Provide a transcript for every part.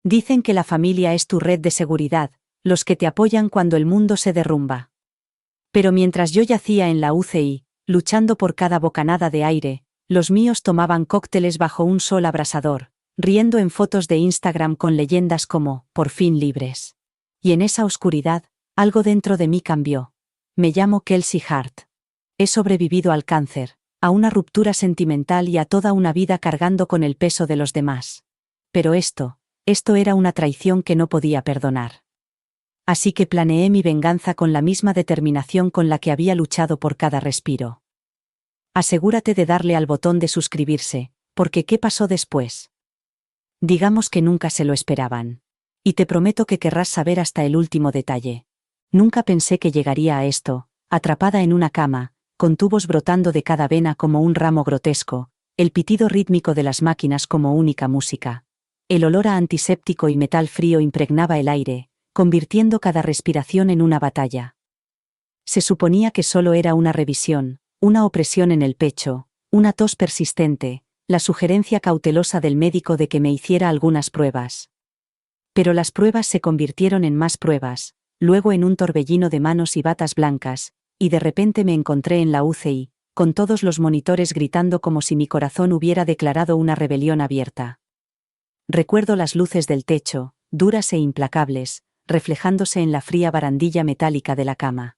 Dicen que la familia es tu red de seguridad, los que te apoyan cuando el mundo se derrumba. Pero mientras yo yacía en la UCI, luchando por cada bocanada de aire, los míos tomaban cócteles bajo un sol abrasador, riendo en fotos de Instagram con leyendas como «por fin libres». Y en esa oscuridad, algo dentro de mí cambió. Me llamo Kelsey Hart. He sobrevivido al cáncer, a una ruptura sentimental y a toda una vida cargando con el peso de los demás. Pero esto era una traición que no podía perdonar. Así que planeé mi venganza con la misma determinación con la que había luchado por cada respiro. Asegúrate de darle al botón de suscribirse, porque ¿qué pasó después? Digamos que nunca se lo esperaban. Y te prometo que querrás saber hasta el último detalle. Nunca pensé que llegaría a esto, atrapada en una cama, con tubos brotando de cada vena como un ramo grotesco, el pitido rítmico de las máquinas como única música. El olor a antiséptico y metal frío impregnaba el aire, convirtiendo cada respiración en una batalla. Se suponía que solo era una revisión, una opresión en el pecho, una tos persistente, la sugerencia cautelosa del médico de que me hiciera algunas pruebas. Pero las pruebas se convirtieron en más pruebas, luego en un torbellino de manos y batas blancas, y de repente me encontré en la UCI, con todos los monitores gritando como si mi corazón hubiera declarado una rebelión abierta. Recuerdo las luces del techo, duras e implacables, reflejándose en la fría barandilla metálica de la cama.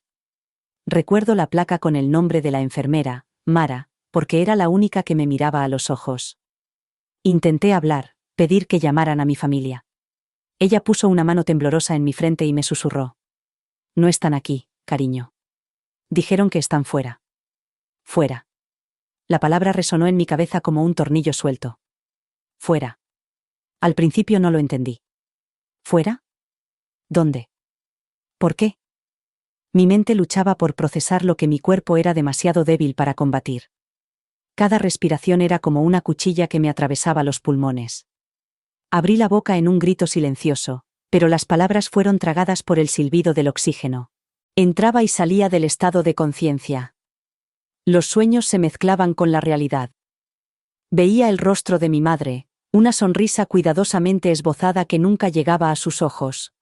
Recuerdo la placa con el nombre de la enfermera, Mara, porque era la única que me miraba a los ojos. Intenté hablar, pedir que llamaran a mi familia. Ella puso una mano temblorosa en mi frente y me susurró. No están aquí, cariño. Dijeron que están fuera. Fuera. La palabra resonó en mi cabeza como un tornillo suelto. Fuera. Al principio no lo entendí. ¿Fuera? ¿Dónde? ¿Por qué? Mi mente luchaba por procesar lo que mi cuerpo era demasiado débil para combatir. Cada respiración era como una cuchilla que me atravesaba los pulmones. Abrí la boca en un grito silencioso, pero las palabras fueron tragadas por el silbido del oxígeno. Entraba y salía del estado de conciencia. Los sueños se mezclaban con la realidad. Veía el rostro de mi madre, una sonrisa cuidadosamente esbozada que nunca llegaba a sus ojos.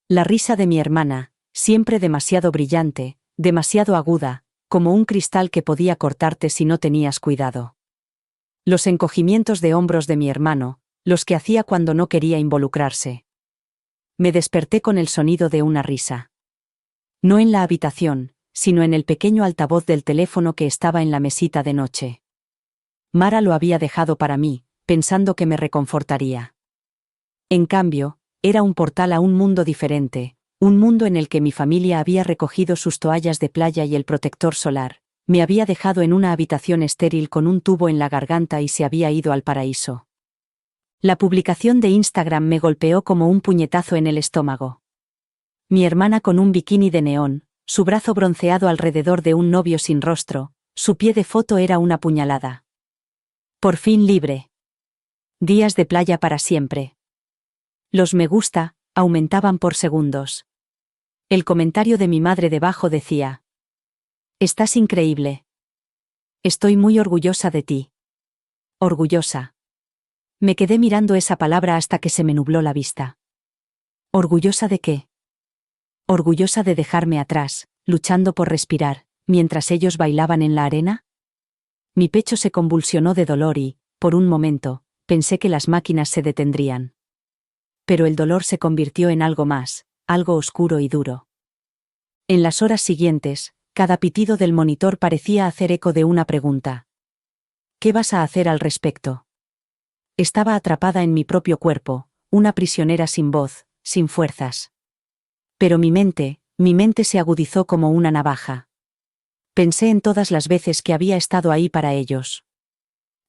La risa de mi hermana, siempre demasiado brillante, demasiado aguda, como un cristal que podía cortarte si no tenías cuidado. Los encogimientos de hombros de mi hermano, los que hacía cuando no quería involucrarse. Me desperté con el sonido de una risa. No en la habitación, sino en el pequeño altavoz del teléfono que estaba en la mesita de noche. Mara lo había dejado para mí, pensando que me reconfortaría. En cambio, era un portal a un mundo diferente, un mundo en el que mi familia había recogido sus toallas de playa y el protector solar, me había dejado en una habitación estéril con un tubo en la garganta y se había ido al paraíso. La publicación de Instagram me golpeó como un puñetazo en el estómago. Mi hermana con un bikini de neón, su brazo bronceado alrededor de un novio sin rostro, su pie de foto era una puñalada. Por fin libre. Días de playa para siempre. Los me gusta aumentaban por segundos. El comentario de mi madre debajo decía: Estás increíble. Estoy muy orgullosa de ti. Orgullosa. Me quedé mirando esa palabra hasta que se me nubló la vista. ¿Orgullosa de qué? ¿Orgullosa de dejarme atrás, luchando por respirar, mientras ellos bailaban en la arena? Mi pecho se convulsionó de dolor y, por un momento, pensé que las máquinas se detendrían. Pero el dolor se convirtió en algo más, algo oscuro y duro. En las horas siguientes, cada pitido del monitor parecía hacer eco de una pregunta. ¿Qué vas a hacer al respecto? Estaba atrapada en mi propio cuerpo, una prisionera sin voz, sin fuerzas. Pero mi mente se agudizó como una navaja. Pensé en todas las veces que había estado ahí para ellos.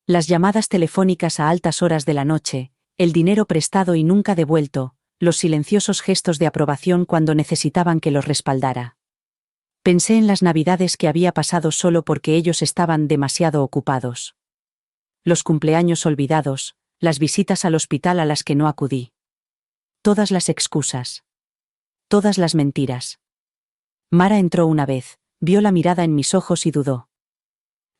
Las llamadas telefónicas a altas horas de la noche, el dinero prestado y nunca devuelto, los silenciosos gestos de aprobación cuando necesitaban que los respaldara. Pensé en las navidades que había pasado solo porque ellos estaban demasiado ocupados. Los cumpleaños olvidados, las visitas al hospital a las que no acudí. Todas las excusas. Todas las mentiras. Mara entró una vez, vio la mirada en mis ojos y dudó.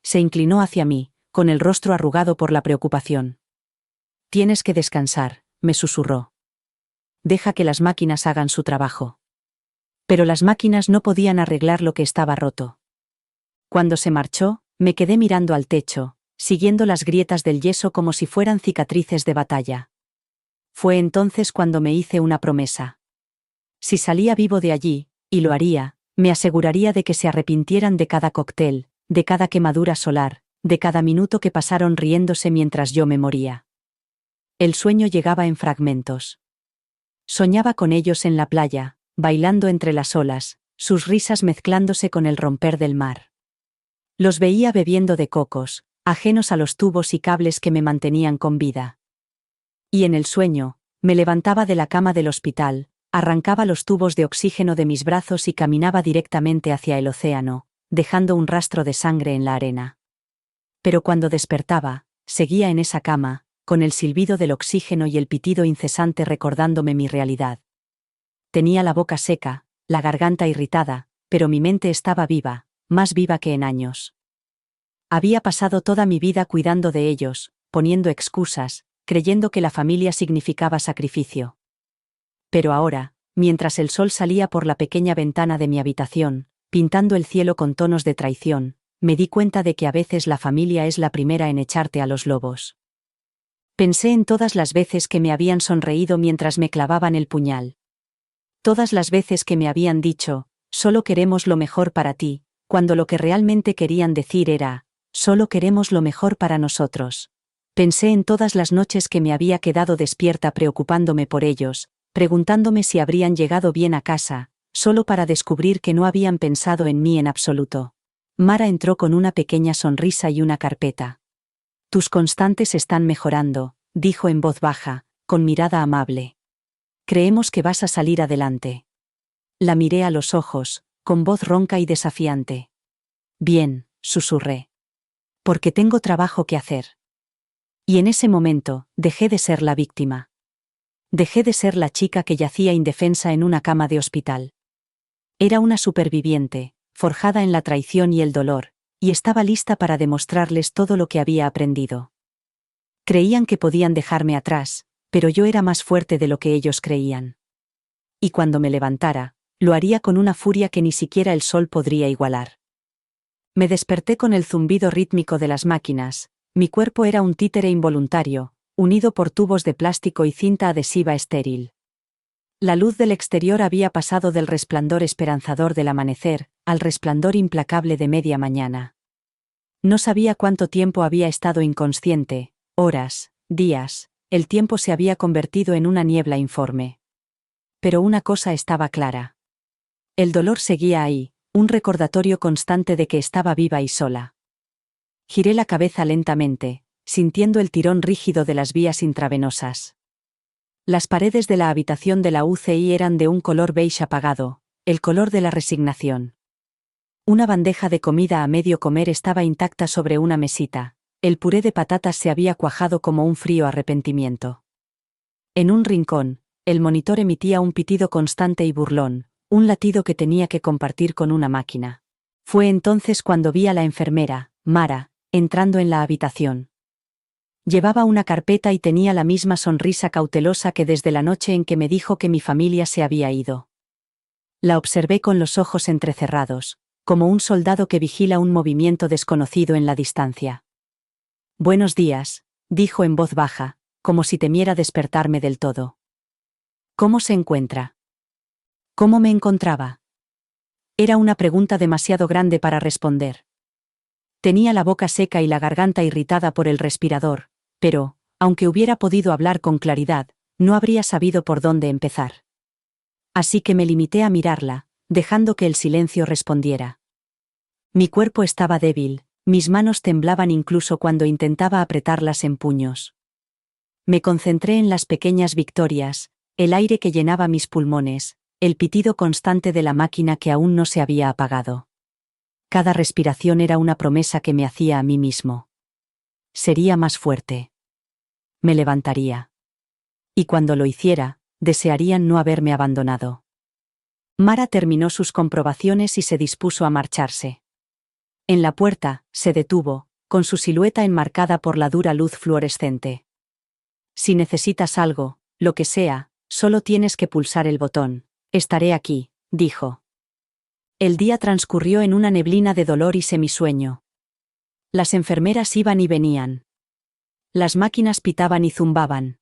Se inclinó hacia mí, con el rostro arrugado por la preocupación. Tienes que descansar, me susurró. Deja que las máquinas hagan su trabajo. Pero las máquinas no podían arreglar lo que estaba roto. Cuando se marchó, me quedé mirando al techo, siguiendo las grietas del yeso como si fueran cicatrices de batalla. Fue entonces cuando me hice una promesa. Si salía vivo de allí, y lo haría, me aseguraría de que se arrepintieran de cada cóctel, de cada quemadura solar, de cada minuto que pasaron riéndose mientras yo me moría. El sueño llegaba en fragmentos. Soñaba con ellos en la playa, bailando entre las olas, sus risas mezclándose con el romper del mar. Los veía bebiendo de cocos, ajenos a los tubos y cables que me mantenían con vida. Y en el sueño, me levantaba de la cama del hospital, arrancaba los tubos de oxígeno de mis brazos y caminaba directamente hacia el océano, dejando un rastro de sangre en la arena. Pero cuando despertaba, seguía en esa cama, con el silbido del oxígeno y el pitido incesante recordándome mi realidad. Tenía la boca seca, la garganta irritada, pero mi mente estaba viva, más viva que en años. Había pasado toda mi vida cuidando de ellos, poniendo excusas, creyendo que la familia significaba sacrificio. Pero ahora, mientras el sol salía por la pequeña ventana de mi habitación, pintando el cielo con tonos de traición, me di cuenta de que a veces la familia es la primera en echarte a los lobos. Pensé en todas las veces que me habían sonreído mientras me clavaban el puñal. Todas las veces que me habían dicho, solo queremos lo mejor para ti, cuando lo que realmente querían decir era, solo queremos lo mejor para nosotros. Pensé en todas las noches que me había quedado despierta preocupándome por ellos, preguntándome si habrían llegado bien a casa, solo para descubrir que no habían pensado en mí en absoluto. Mara entró con una pequeña sonrisa y una carpeta. Tus constantes están mejorando, dijo en voz baja, con mirada amable. Creemos que vas a salir adelante. La miré a los ojos, con voz ronca y desafiante. Bien, susurré. Porque tengo trabajo que hacer. Y en ese momento, dejé de ser la víctima. Dejé de ser la chica que yacía indefensa en una cama de hospital. Era una superviviente, forjada en la traición y el dolor, y estaba lista para demostrarles todo lo que había aprendido. Creían que podían dejarme atrás, pero yo era más fuerte de lo que ellos creían. Y cuando me levantara, lo haría con una furia que ni siquiera el sol podría igualar. Me desperté con el zumbido rítmico de las máquinas, mi cuerpo era un títere involuntario, unido por tubos de plástico y cinta adhesiva estéril. La luz del exterior había pasado del resplandor esperanzador del amanecer, al resplandor implacable de media mañana. No sabía cuánto tiempo había estado inconsciente, horas, días, el tiempo se había convertido en una niebla informe. Pero una cosa estaba clara. El dolor seguía ahí, un recordatorio constante de que estaba viva y sola. Giré la cabeza lentamente, sintiendo el tirón rígido de las vías intravenosas. Las paredes de la habitación de la UCI eran de un color beige apagado, el color de la resignación. Una bandeja de comida a medio comer estaba intacta sobre una mesita, el puré de patatas se había cuajado como un frío arrepentimiento. En un rincón, el monitor emitía un pitido constante y burlón, un latido que tenía que compartir con una máquina. Fue entonces cuando vi a la enfermera, Mara, entrando en la habitación. Llevaba una carpeta y tenía la misma sonrisa cautelosa que desde la noche en que me dijo que mi familia se había ido. La observé con los ojos entrecerrados, como un soldado que vigila un movimiento desconocido en la distancia. Buenos días, dijo en voz baja, como si temiera despertarme del todo. ¿Cómo se encuentra? ¿Cómo me encontraba? Era una pregunta demasiado grande para responder. Tenía la boca seca y la garganta irritada por el respirador, pero, aunque hubiera podido hablar con claridad, no habría sabido por dónde empezar. Así que me limité a mirarla, dejando que el silencio respondiera. Mi cuerpo estaba débil, mis manos temblaban incluso cuando intentaba apretarlas en puños. Me concentré en las pequeñas victorias, el aire que llenaba mis pulmones, el pitido constante de la máquina que aún no se había apagado. Cada respiración era una promesa que me hacía a mí mismo. Sería más fuerte. Me levantaría. Y cuando lo hiciera, desearían no haberme abandonado. Mara terminó sus comprobaciones y se dispuso a marcharse. En la puerta, se detuvo, con su silueta enmarcada por la dura luz fluorescente. Si necesitas algo, lo que sea, solo tienes que pulsar el botón. Estaré aquí, dijo. El día transcurrió en una neblina de dolor y semisueño. Las enfermeras iban y venían. Las máquinas pitaban y zumbaban.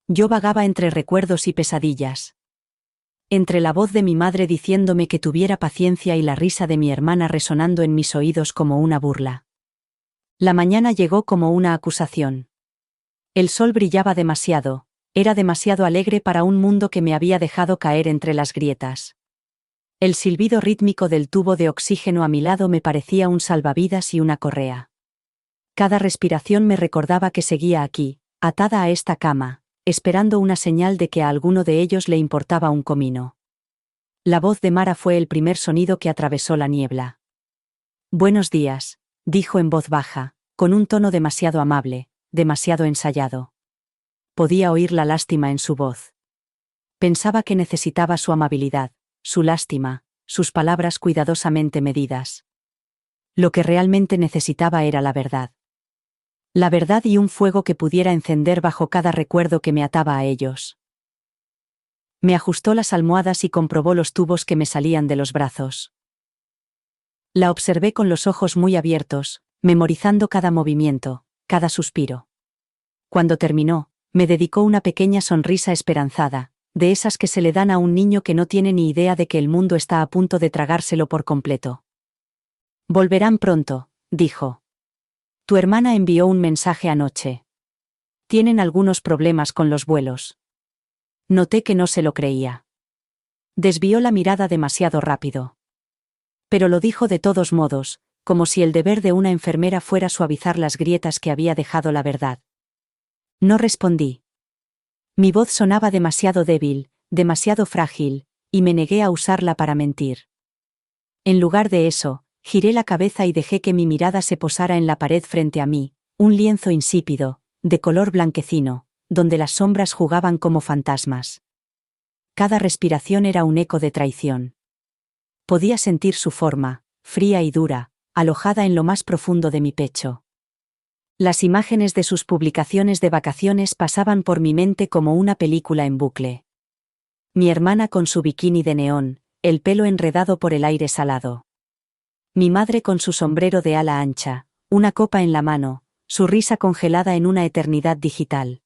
Yo vagaba entre recuerdos y pesadillas. Entre la voz de mi madre diciéndome que tuviera paciencia y la risa de mi hermana resonando en mis oídos como una burla. La mañana llegó como una acusación. El sol brillaba demasiado, era demasiado alegre para un mundo que me había dejado caer entre las grietas. El silbido rítmico del tubo de oxígeno a mi lado me parecía un salvavidas y una correa. Cada respiración me recordaba que seguía aquí, atada a esta cama, esperando una señal de que a alguno de ellos le importaba un comino. La voz de Mara fue el primer sonido que atravesó la niebla. «Buenos días», dijo en voz baja, con un tono demasiado amable, demasiado ensayado. Podía oír la lástima en su voz. Pensaba que necesitaba su amabilidad, su lástima, sus palabras cuidadosamente medidas. Lo que realmente necesitaba era la verdad. La verdad y un fuego que pudiera encender bajo cada recuerdo que me ataba a ellos. Me ajustó las almohadas y comprobó los tubos que me salían de los brazos. La observé con los ojos muy abiertos, memorizando cada movimiento, cada suspiro. Cuando terminó, me dedicó una pequeña sonrisa esperanzada, de esas que se le dan a un niño que no tiene ni idea de que el mundo está a punto de tragárselo por completo. «Volverán pronto», dijo. «Tu hermana envió un mensaje anoche. Tienen algunos problemas con los vuelos». Noté que no se lo creía. Desvió la mirada demasiado rápido. Pero lo dijo de todos modos, como si el deber de una enfermera fuera suavizar las grietas que había dejado la verdad. No respondí. Mi voz sonaba demasiado débil, demasiado frágil, y me negué a usarla para mentir. En lugar de eso, giré la cabeza y dejé que mi mirada se posara en la pared frente a mí, un lienzo insípido, de color blanquecino, donde las sombras jugaban como fantasmas. Cada respiración era un eco de traición. Podía sentir su forma, fría y dura, alojada en lo más profundo de mi pecho. Las imágenes de sus publicaciones de vacaciones pasaban por mi mente como una película en bucle. Mi hermana con su bikini de neón, el pelo enredado por el aire salado. Mi madre con su sombrero de ala ancha, una copa en la mano, su risa congelada en una eternidad digital.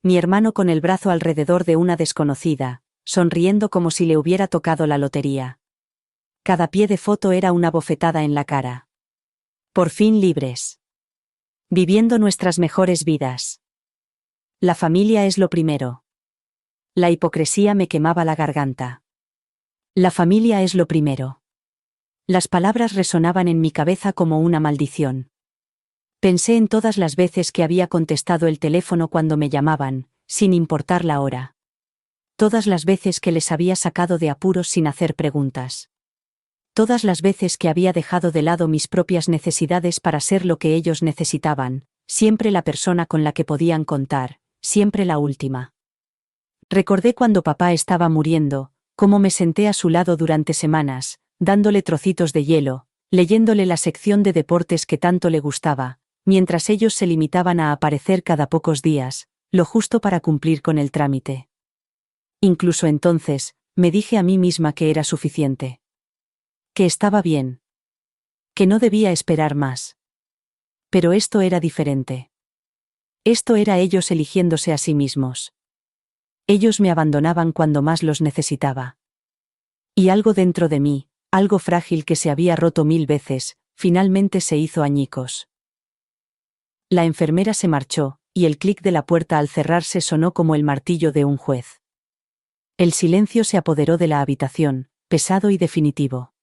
Mi hermano con el brazo alrededor de una desconocida, sonriendo como si le hubiera tocado la lotería. Cada pie de foto era una bofetada en la cara. Por fin libres. Viviendo nuestras mejores vidas. La familia es lo primero. La hipocresía me quemaba la garganta. La familia es lo primero. Las palabras resonaban en mi cabeza como una maldición. Pensé en todas las veces que había contestado el teléfono cuando me llamaban, sin importar la hora. Todas las veces que les había sacado de apuros sin hacer preguntas. Todas las veces que había dejado de lado mis propias necesidades para ser lo que ellos necesitaban, siempre la persona con la que podían contar, siempre la última. Recordé cuando papá estaba muriendo, cómo me senté a su lado durante semanas, dándole trocitos de hielo, leyéndole la sección de deportes que tanto le gustaba, mientras ellos se limitaban a aparecer cada pocos días, lo justo para cumplir con el trámite. Incluso entonces, me dije a mí misma que era suficiente. Que estaba bien. Que no debía esperar más. Pero esto era diferente. Esto era ellos eligiéndose a sí mismos. Ellos me abandonaban cuando más los necesitaba. Y algo dentro de mí, algo frágil que se había roto 1000 veces, finalmente se hizo añicos. La enfermera se marchó, y el clic de la puerta al cerrarse sonó como el martillo de un juez. El silencio se apoderó de la habitación, pesado y definitivo.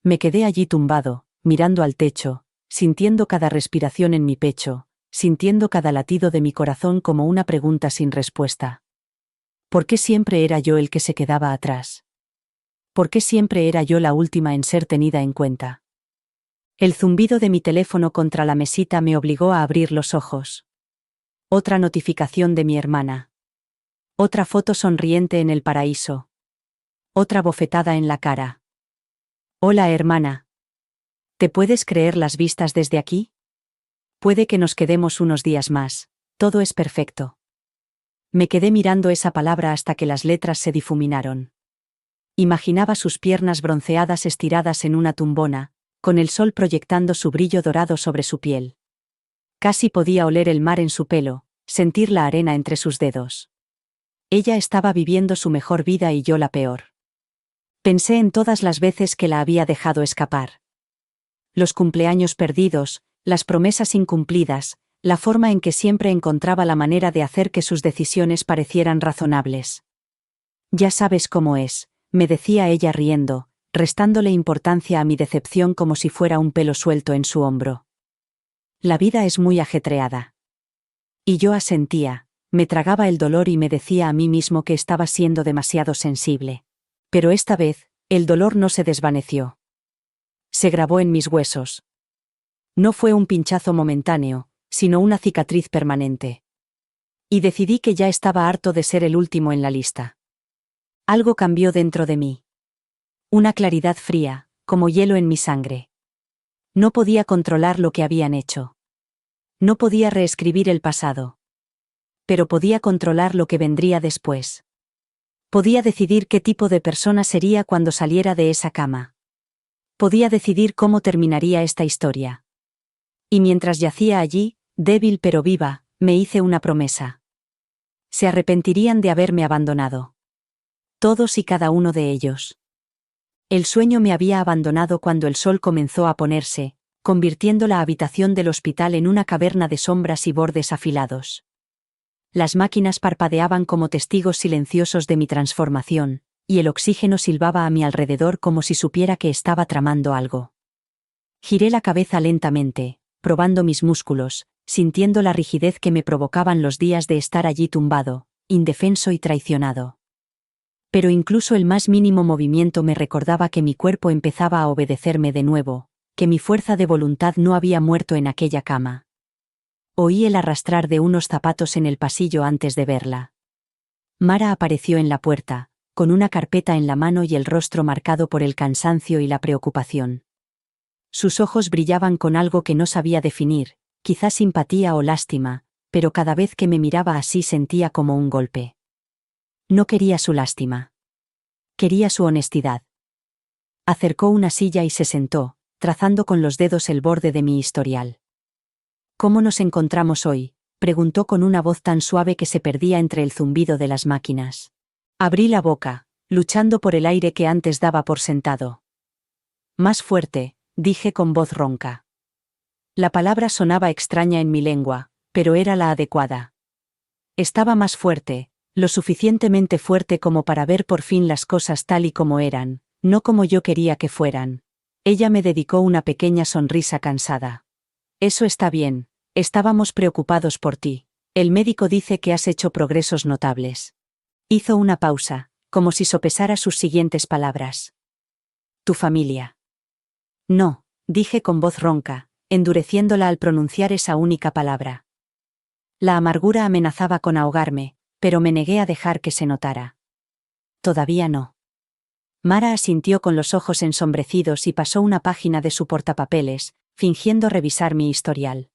Me quedé allí tumbado, mirando al techo, sintiendo cada respiración en mi pecho, sintiendo cada latido de mi corazón como una pregunta sin respuesta. ¿Por qué siempre era yo el que se quedaba atrás? ¿Por qué siempre era yo la última en ser tenida en cuenta? El zumbido de mi teléfono contra la mesita me obligó a abrir los ojos. Otra notificación de mi hermana. Otra foto sonriente en el paraíso. Otra bofetada en la cara. Hola, hermana. ¿Te puedes creer las vistas desde aquí? Puede que nos quedemos unos días más. Todo es perfecto. Me quedé mirando esa palabra hasta que las letras se difuminaron. Imaginaba sus piernas bronceadas estiradas en una tumbona, con el sol proyectando su brillo dorado sobre su piel. Casi podía oler el mar en su pelo, sentir la arena entre sus dedos. Ella estaba viviendo su mejor vida y yo la peor. Pensé en todas las veces que la había dejado escapar. Los cumpleaños perdidos, las promesas incumplidas, la forma en que siempre encontraba la manera de hacer que sus decisiones parecieran razonables. Ya sabes cómo es, me decía ella riendo, restándole importancia a mi decepción como si fuera un pelo suelto en su hombro. La vida es muy ajetreada. Y yo asentía, me tragaba el dolor y me decía a mí mismo que estaba siendo demasiado sensible. Pero esta vez, el dolor no se desvaneció. Se grabó en mis huesos. No fue un pinchazo momentáneo, sino una cicatriz permanente. Y decidí que ya estaba harto de ser el último en la lista. Algo cambió dentro de mí. Una claridad fría, como hielo en mi sangre. No podía controlar lo que habían hecho. No podía reescribir el pasado. Pero podía controlar lo que vendría después. Podía decidir qué tipo de persona sería cuando saliera de esa cama. Podía decidir cómo terminaría esta historia. Y mientras yacía allí, débil pero viva, me hice una promesa. Se arrepentirían de haberme abandonado. Todos y cada uno de ellos. El sueño me había abandonado cuando el sol comenzó a ponerse, convirtiendo la habitación del hospital en una caverna de sombras y bordes afilados. Las máquinas parpadeaban como testigos silenciosos de mi transformación, y el oxígeno silbaba a mi alrededor como si supiera que estaba tramando algo. Giré la cabeza lentamente, probando mis músculos, sintiendo la rigidez que me provocaban los días de estar allí tumbado, indefenso y traicionado. Pero incluso el más mínimo movimiento me recordaba que mi cuerpo empezaba a obedecerme de nuevo, que mi fuerza de voluntad no había muerto en aquella cama. Oí el arrastrar de unos zapatos en el pasillo antes de verla. Mara apareció en la puerta, con una carpeta en la mano y el rostro marcado por el cansancio y la preocupación. Sus ojos brillaban con algo que no sabía definir, quizás simpatía o lástima, pero cada vez que me miraba así sentía como un golpe. No quería su lástima. Quería su honestidad. Acercó una silla y se sentó, trazando con los dedos el borde de mi historial. ¿Cómo nos encontramos hoy?, preguntó con una voz tan suave que se perdía entre el zumbido de las máquinas. Abrí la boca, luchando por el aire que antes daba por sentado. Más fuerte, dije con voz ronca. La palabra sonaba extraña en mi lengua, pero era la adecuada. Estaba más fuerte, lo suficientemente fuerte como para ver por fin las cosas tal y como eran, no como yo quería que fueran. Ella me dedicó una pequeña sonrisa cansada. Eso está bien, estábamos preocupados por ti. El médico dice que has hecho progresos notables. Hizo una pausa, como si sopesara sus siguientes palabras. Tu familia. No, dije con voz ronca, endureciéndola al pronunciar esa única palabra. La amargura amenazaba con ahogarme, pero me negué a dejar que se notara. Todavía no. Mara asintió con los ojos ensombrecidos y pasó una página de su portapapeles, fingiendo revisar mi historial.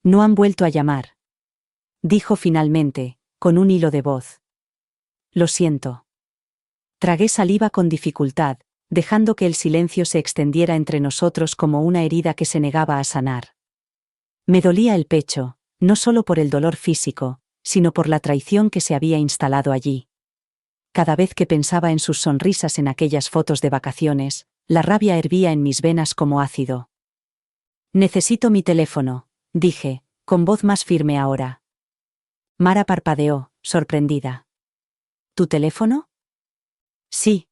No han vuelto a llamar. Dijo finalmente, con un hilo de voz. Lo siento. Tragué saliva con dificultad, dejando que el silencio se extendiera entre nosotros como una herida que se negaba a sanar. Me dolía el pecho, no solo por el dolor físico, sino por la traición que se había instalado allí. Cada vez que pensaba en sus sonrisas en aquellas fotos de vacaciones, la rabia hervía en mis venas como ácido. Necesito mi teléfono, dije, con voz más firme ahora. Mara parpadeó, sorprendida. ¿Tu teléfono? Sí.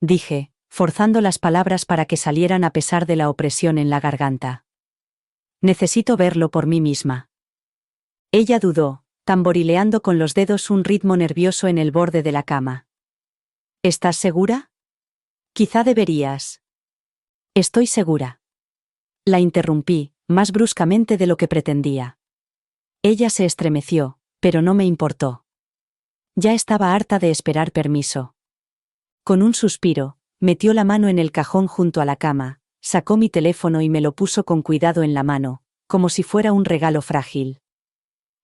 Dije, forzando las palabras para que salieran a pesar de la opresión en la garganta. Necesito verlo por mí misma. Ella dudó, tamborileando con los dedos un ritmo nervioso en el borde de la cama. ¿Estás segura? Quizá deberías. Estoy segura. La interrumpí, más bruscamente de lo que pretendía. Ella se estremeció, pero no me importó. Ya estaba harta de esperar permiso. Con un suspiro, metió la mano en el cajón junto a la cama, sacó mi teléfono y me lo puso con cuidado en la mano, como si fuera un regalo frágil.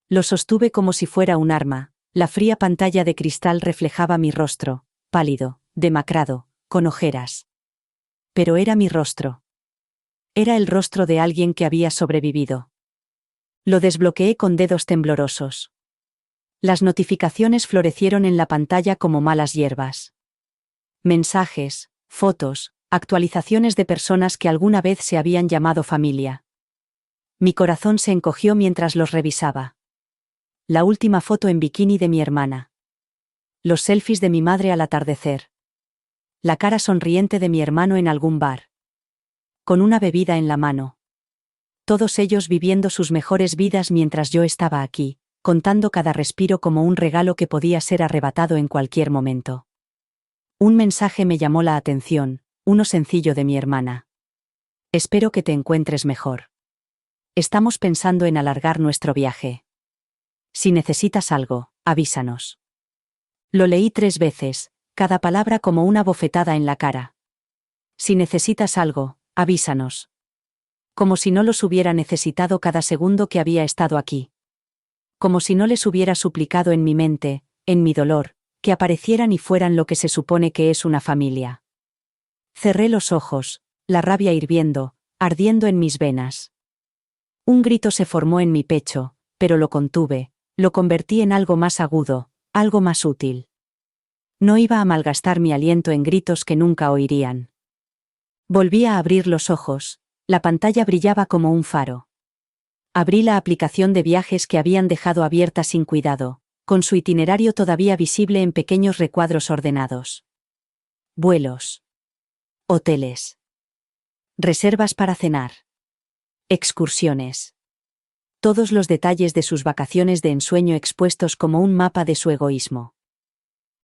Lo sostuve como si fuera un arma. La fría pantalla de cristal reflejaba mi rostro, pálido, demacrado, con ojeras. Pero era mi rostro. Era el rostro de alguien que había sobrevivido. Lo desbloqueé con dedos temblorosos. Las notificaciones florecieron en la pantalla como malas hierbas. Mensajes, fotos, actualizaciones de personas que alguna vez se habían llamado familia. Mi corazón se encogió mientras los revisaba. La última foto en bikini de mi hermana. Los selfies de mi madre al atardecer. La cara sonriente de mi hermano en algún bar. Con una bebida en la mano. Todos ellos viviendo sus mejores vidas mientras yo estaba aquí, contando cada respiro como un regalo que podía ser arrebatado en cualquier momento. Un mensaje me llamó la atención, uno sencillo de mi hermana. Espero que te encuentres mejor. Estamos pensando en alargar nuestro viaje. Si necesitas algo, avísanos. Lo leí 3 veces, cada palabra como una bofetada en la cara. Si necesitas algo, avísanos. Como si no los hubiera necesitado cada segundo que había estado aquí. Como si no les hubiera suplicado en mi mente, en mi dolor, que aparecieran y fueran lo que se supone que es una familia. Cerré los ojos, la rabia hirviendo, ardiendo en mis venas. Un grito se formó en mi pecho, pero lo contuve, lo convertí en algo más agudo, algo más útil. No iba a malgastar mi aliento en gritos que nunca oirían. Volví a abrir los ojos, la pantalla brillaba como un faro. Abrí la aplicación de viajes que habían dejado abierta sin cuidado, con su itinerario todavía visible en pequeños recuadros ordenados. Vuelos. Hoteles. Reservas para cenar. Excursiones. Todos los detalles de sus vacaciones de ensueño expuestos como un mapa de su egoísmo.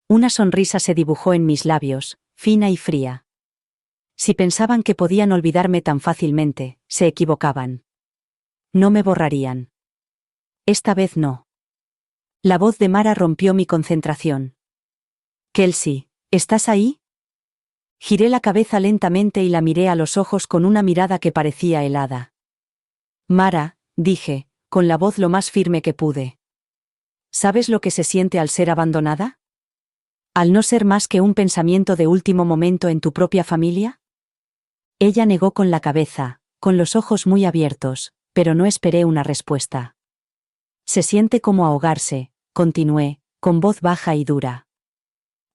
Una sonrisa se dibujó en mis labios, fina y fría. Si pensaban que podían olvidarme tan fácilmente, se equivocaban. No me borrarían. Esta vez no. La voz de Mara rompió mi concentración. Kelsey, ¿estás ahí? Giré la cabeza lentamente y la miré a los ojos con una mirada que parecía helada. Mara, dije, con la voz lo más firme que pude. ¿Sabes lo que se siente al ser abandonada? ¿Al no ser más que un pensamiento de último momento en tu propia familia? Ella negó con la cabeza, con los ojos muy abiertos, pero no esperé una respuesta. Se siente como ahogarse, continué, con voz baja y dura.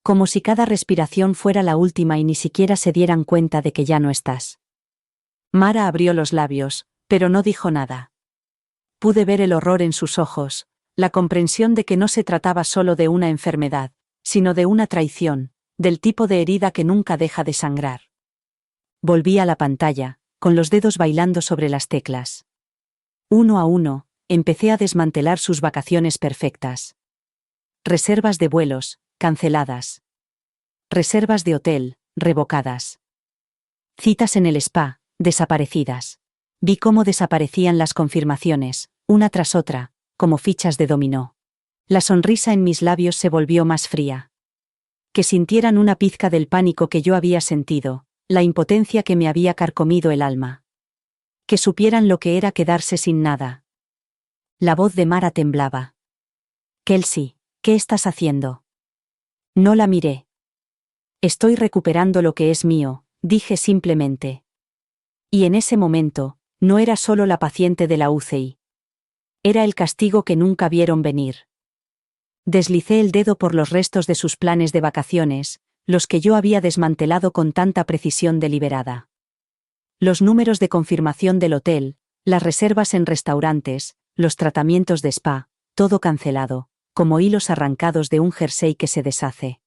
Como si cada respiración fuera la última y ni siquiera se dieran cuenta de que ya no estás. Mara abrió los labios, pero no dijo nada. Pude ver el horror en sus ojos, la comprensión de que no se trataba solo de una enfermedad, sino de una traición, del tipo de herida que nunca deja de sangrar. Volví a la pantalla, con los dedos bailando sobre las teclas. Uno a uno, empecé a desmantelar sus vacaciones perfectas. Reservas de vuelos, canceladas. Reservas de hotel, revocadas. Citas en el spa, desaparecidas. Vi cómo desaparecían las confirmaciones, una tras otra, como fichas de dominó. La sonrisa en mis labios se volvió más fría. Que sintieran una pizca del pánico que yo había sentido, la impotencia que me había carcomido el alma. Que supieran lo que era quedarse sin nada. La voz de Mara temblaba. Kelsey, ¿qué estás haciendo? No la miré. Estoy recuperando lo que es mío, dije simplemente. Y en ese momento, no era solo la paciente de la UCI. Era el castigo que nunca vieron venir. Deslicé el dedo por los restos de sus planes de vacaciones, los que yo había desmantelado con tanta precisión deliberada. Los números de confirmación del hotel, las reservas en restaurantes, los tratamientos de spa, todo cancelado, como hilos arrancados de un jersey que se deshace.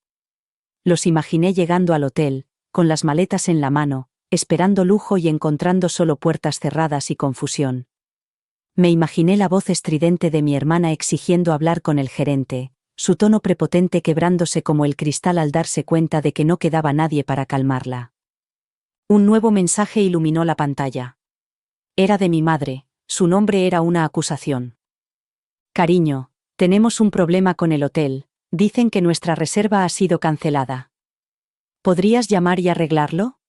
Los imaginé llegando al hotel, con las maletas en la mano, esperando lujo y encontrando solo puertas cerradas y confusión. Me imaginé la voz estridente de mi hermana exigiendo hablar con el gerente, su tono prepotente quebrándose como el cristal al darse cuenta de que no quedaba nadie para calmarla. Un nuevo mensaje iluminó la pantalla. Era de mi madre, su nombre era una acusación. Cariño, tenemos un problema con el hotel, dicen que nuestra reserva ha sido cancelada. ¿Podrías llamar y arreglarlo?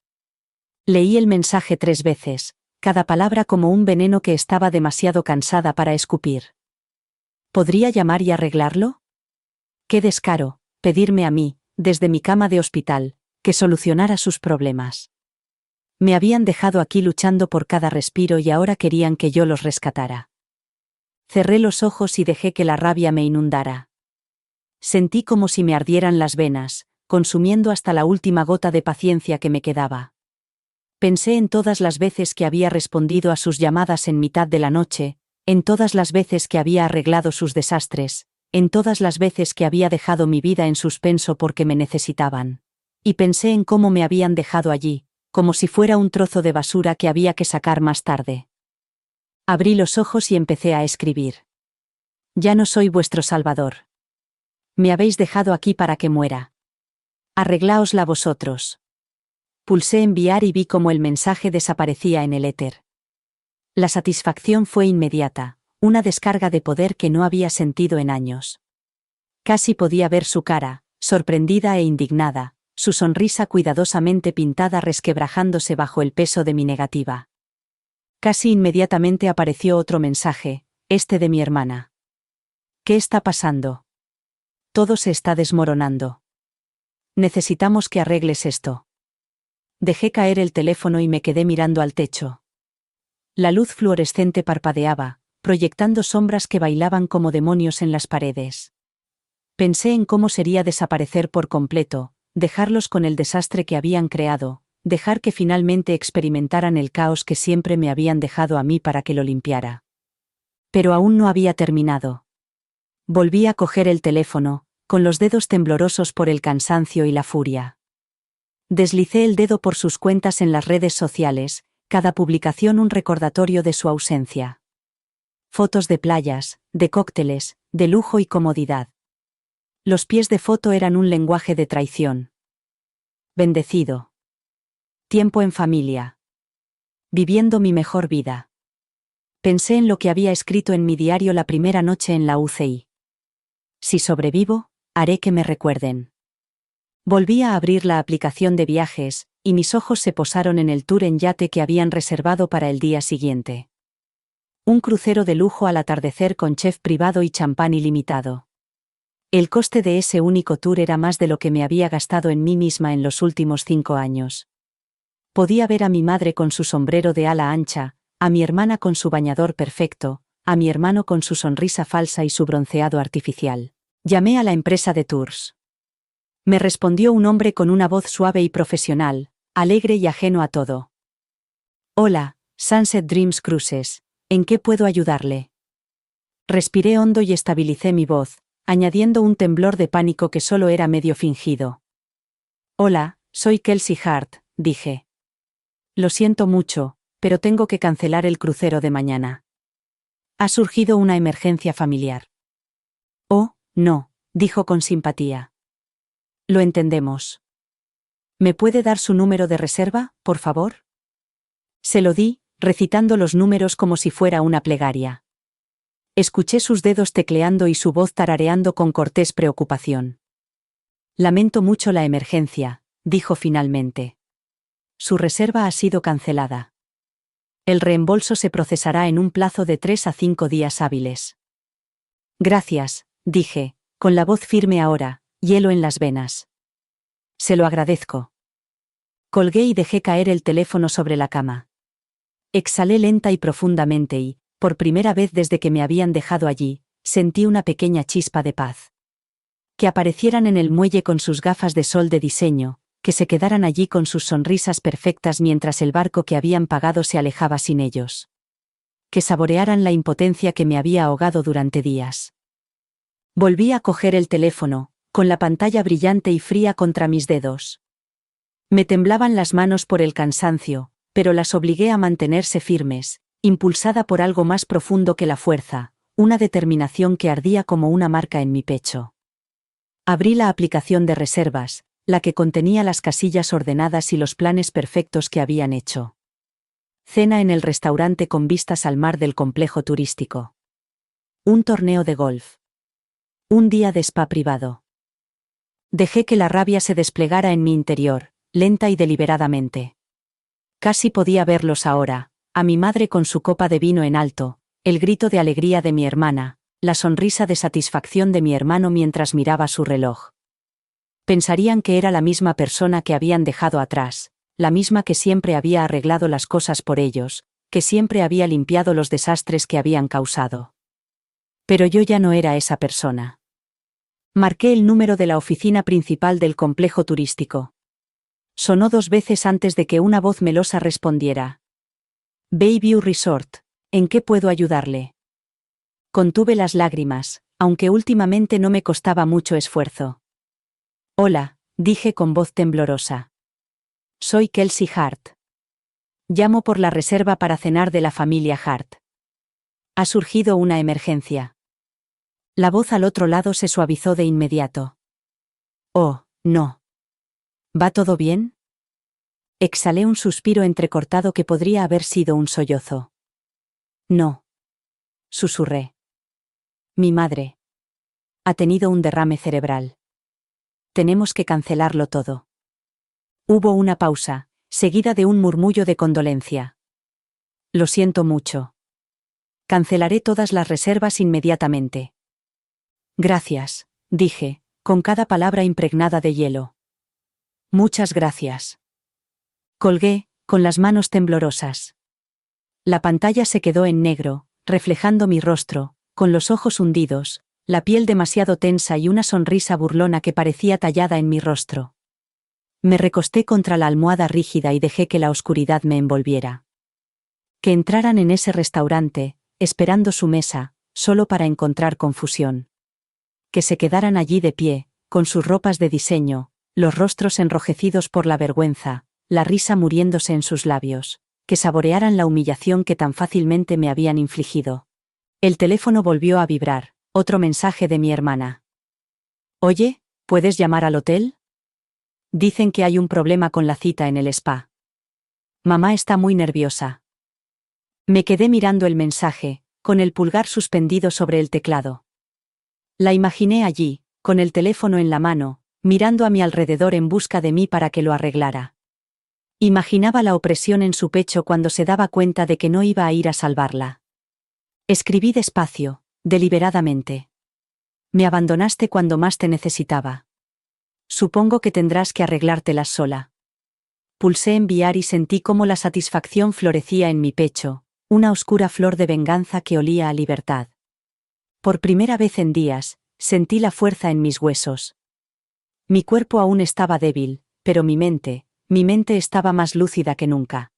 Leí el mensaje 3 veces, cada palabra como un veneno que estaba demasiado cansada para escupir. ¿Podría llamar y arreglarlo? Qué descaro, pedirme a mí, desde mi cama de hospital, que solucionara sus problemas. Me habían dejado aquí luchando por cada respiro y ahora querían que yo los rescatara. Cerré los ojos y dejé que la rabia me inundara. Sentí como si me ardieran las venas, consumiendo hasta la última gota de paciencia que me quedaba. Pensé en todas las veces que había respondido a sus llamadas en mitad de la noche, en todas las veces que había arreglado sus desastres, en todas las veces que había dejado mi vida en suspenso porque me necesitaban. Y pensé en cómo me habían dejado allí, como si fuera un trozo de basura que había que sacar más tarde. Abrí los ojos y empecé a escribir. Ya no soy vuestro salvador. Me habéis dejado aquí para que muera. Arregláosla vosotros. Pulsé enviar y vi cómo el mensaje desaparecía en el éter. La satisfacción fue inmediata, una descarga de poder que no había sentido en años. Casi podía ver su cara, sorprendida e indignada, su sonrisa cuidadosamente pintada resquebrajándose bajo el peso de mi negativa. Casi inmediatamente apareció otro mensaje, este de mi hermana. ¿Qué está pasando? Todo se está desmoronando. Necesitamos que arregles esto. Dejé caer el teléfono y me quedé mirando al techo. La luz fluorescente parpadeaba, proyectando sombras que bailaban como demonios en las paredes. Pensé en cómo sería desaparecer por completo, dejarlos con el desastre que habían creado, dejar que finalmente experimentaran el caos que siempre me habían dejado a mí para que lo limpiara. Pero aún no había terminado. Volví a coger el teléfono, con los dedos temblorosos por el cansancio y la furia. Deslicé el dedo por sus cuentas en las redes sociales, cada publicación un recordatorio de su ausencia. Fotos de playas, de cócteles, de lujo y comodidad. Los pies de foto eran un lenguaje de traición. Bendecido. Tiempo en familia. Viviendo mi mejor vida. Pensé en lo que había escrito en mi diario la primera noche en la UCI. Si sobrevivo, haré que me recuerden. Volví a abrir la aplicación de viajes, y mis ojos se posaron en el tour en yate que habían reservado para el día siguiente. Un crucero de lujo al atardecer con chef privado y champán ilimitado. El coste de ese único tour era más de lo que me había gastado en mí misma en los últimos 5 años. Podía ver a mi madre con su sombrero de ala ancha, a mi hermana con su bañador perfecto, a mi hermano con su sonrisa falsa y su bronceado artificial. Llamé a la empresa de tours. Me respondió un hombre con una voz suave y profesional, alegre y ajeno a todo. Hola, Sunset Dreams Cruises, ¿en qué puedo ayudarle? Respiré hondo y estabilicé mi voz, añadiendo un temblor de pánico que solo era medio fingido. Hola, soy Kelsey Hart, dije. Lo siento mucho, pero tengo que cancelar el crucero de mañana. Ha surgido una emergencia familiar. Oh, no, dijo con simpatía. Lo entendemos. ¿Me puede dar su número de reserva, por favor? Se lo di, recitando los números como si fuera una plegaria. Escuché sus dedos tecleando y su voz tarareando con cortés preocupación. Lamento mucho la emergencia, dijo finalmente. Su reserva ha sido cancelada. El reembolso se procesará en un plazo de 3 a 5 días hábiles. Gracias, dije, con la voz firme ahora, hielo en las venas. Se lo agradezco. Colgué y dejé caer el teléfono sobre la cama. Exhalé lenta y profundamente y, por primera vez desde que me habían dejado allí, sentí una pequeña chispa de paz. Que aparecieran en el muelle con sus gafas de sol de diseño, que se quedaran allí con sus sonrisas perfectas mientras el barco que habían pagado se alejaba sin ellos. Que saborearan la impotencia que me había ahogado durante días. Volví a coger el teléfono, con la pantalla brillante y fría contra mis dedos. Me temblaban las manos por el cansancio, pero las obligué a mantenerse firmes, impulsada por algo más profundo que la fuerza, una determinación que ardía como una marca en mi pecho. Abrí la aplicación de reservas, la que contenía las casillas ordenadas y los planes perfectos que habían hecho. Cena en el restaurante con vistas al mar del complejo turístico. Un torneo de golf. Un día de spa privado. Dejé que la rabia se desplegara en mi interior, lenta y deliberadamente. Casi podía verlos ahora, a mi madre con su copa de vino en alto, el grito de alegría de mi hermana, la sonrisa de satisfacción de mi hermano mientras miraba su reloj. Pensarían que era la misma persona que habían dejado atrás, la misma que siempre había arreglado las cosas por ellos, que siempre había limpiado los desastres que habían causado. Pero yo ya no era esa persona. Marqué el número de la oficina principal del complejo turístico. Sonó 2 veces antes de que una voz melosa respondiera. Bayview Resort, ¿en qué puedo ayudarle? Contuve las lágrimas, aunque últimamente no me costaba mucho esfuerzo. Hola, dije con voz temblorosa. Soy Kelsey Hart. Llamo por la reserva para cenar de la familia Hart. Ha surgido una emergencia. La voz al otro lado se suavizó de inmediato. Oh, no. ¿Va todo bien? Exhalé un suspiro entrecortado que podría haber sido un sollozo. No. Susurré. Mi madre. Ha tenido un derrame cerebral. Tenemos que cancelarlo todo. Hubo una pausa, seguida de un murmullo de condolencia. Lo siento mucho. Cancelaré todas las reservas inmediatamente. Gracias, dije, con cada palabra impregnada de hielo. Muchas gracias. Colgué, con las manos temblorosas. La pantalla se quedó en negro, reflejando mi rostro, con los ojos hundidos, la piel demasiado tensa y una sonrisa burlona que parecía tallada en mi rostro. Me recosté contra la almohada rígida y dejé que la oscuridad me envolviera. Que entraran en ese restaurante, esperando su mesa, solo para encontrar confusión. Que se quedaran allí de pie, con sus ropas de diseño, los rostros enrojecidos por la vergüenza, la risa muriéndose en sus labios, que saborearan la humillación que tan fácilmente me habían infligido. El teléfono volvió a vibrar, otro mensaje de mi hermana. Oye, ¿puedes llamar al hotel? Dicen que hay un problema con la cita en el spa. Mamá está muy nerviosa. Me quedé mirando el mensaje, con el pulgar suspendido sobre el teclado. La imaginé allí, con el teléfono en la mano, mirando a mi alrededor en busca de mí para que lo arreglara. Imaginaba la opresión en su pecho cuando se daba cuenta de que no iba a ir a salvarla. Escribí despacio, deliberadamente. Me abandonaste cuando más te necesitaba. Supongo que tendrás que arreglártelas sola. Pulsé enviar y sentí cómo la satisfacción florecía en mi pecho, una oscura flor de venganza que olía a libertad. Por primera vez en días, sentí la fuerza en mis huesos. Mi cuerpo aún estaba débil, pero mi mente estaba más lúcida que nunca.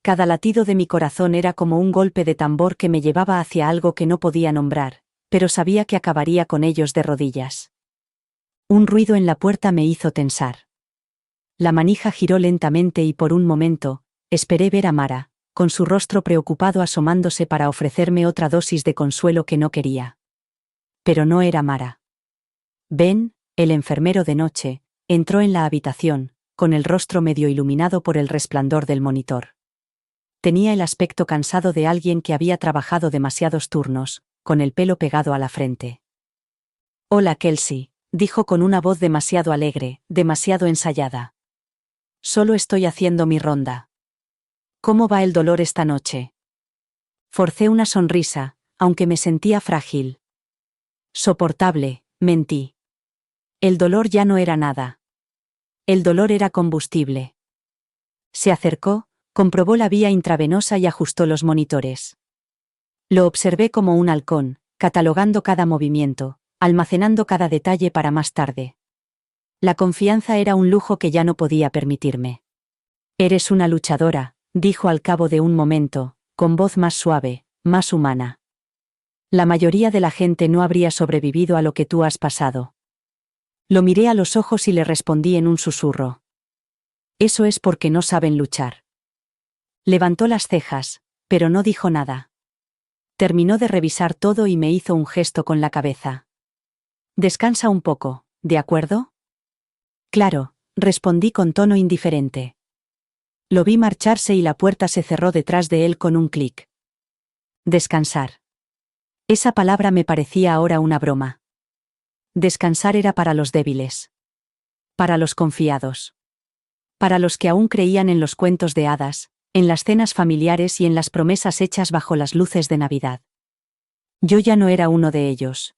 Cada latido de mi corazón era como un golpe de tambor que me llevaba hacia algo que no podía nombrar, pero sabía que acabaría con ellos de rodillas. Un ruido en la puerta me hizo tensar. La manija giró lentamente y por un momento, esperé ver a Mara, con su rostro preocupado asomándose para ofrecerme otra dosis de consuelo que no quería. Pero no era Mara. Ben, el enfermero de noche, entró en la habitación, con el rostro medio iluminado por el resplandor del monitor. Tenía el aspecto cansado de alguien que había trabajado demasiados turnos, con el pelo pegado a la frente. Hola Kelsey, dijo con una voz demasiado alegre, demasiado ensayada. Solo estoy haciendo mi ronda. ¿Cómo va el dolor esta noche? Forcé una sonrisa, aunque me sentía frágil. Soportable, mentí. El dolor ya no era nada. El dolor era combustible. Se acercó, comprobó la vía intravenosa y ajustó los monitores. Lo observé como un halcón, catalogando cada movimiento, almacenando cada detalle para más tarde. La confianza era un lujo que ya no podía permitirme. Eres una luchadora, dijo al cabo de un momento, con voz más suave, más humana. La mayoría de la gente no habría sobrevivido a lo que tú has pasado. Lo miré a los ojos y le respondí en un susurro. Eso es porque no saben luchar. Levantó las cejas, pero no dijo nada. Terminó de revisar todo y me hizo un gesto con la cabeza. Descansa un poco, ¿de acuerdo? Claro, respondí con tono indiferente. Lo vi marcharse y la puerta se cerró detrás de él con un clic. Descansar. Esa palabra me parecía ahora una broma. Descansar era para los débiles. Para los confiados. Para los que aún creían en los cuentos de hadas, en las cenas familiares y en las promesas hechas bajo las luces de Navidad. Yo ya no era uno de ellos.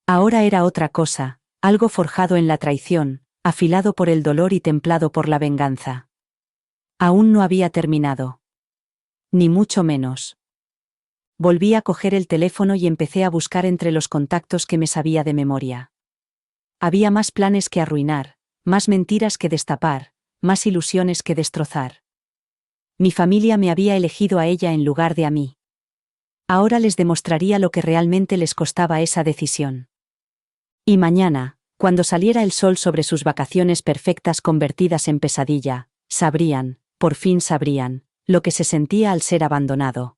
Ahora era otra cosa, algo forjado en la traición, afilado por el dolor y templado por la venganza. Aún no había terminado. Ni mucho menos. Volví a coger el teléfono y empecé a buscar entre los contactos que me sabía de memoria. Había más planes que arruinar, más mentiras que destapar, más ilusiones que destrozar. Mi familia me había elegido a ella en lugar de a mí. Ahora les demostraría lo que realmente les costaba esa decisión. Y mañana, cuando saliera el sol sobre sus vacaciones perfectas convertidas en pesadilla, sabrían, por fin sabrían, lo que se sentía al ser abandonado.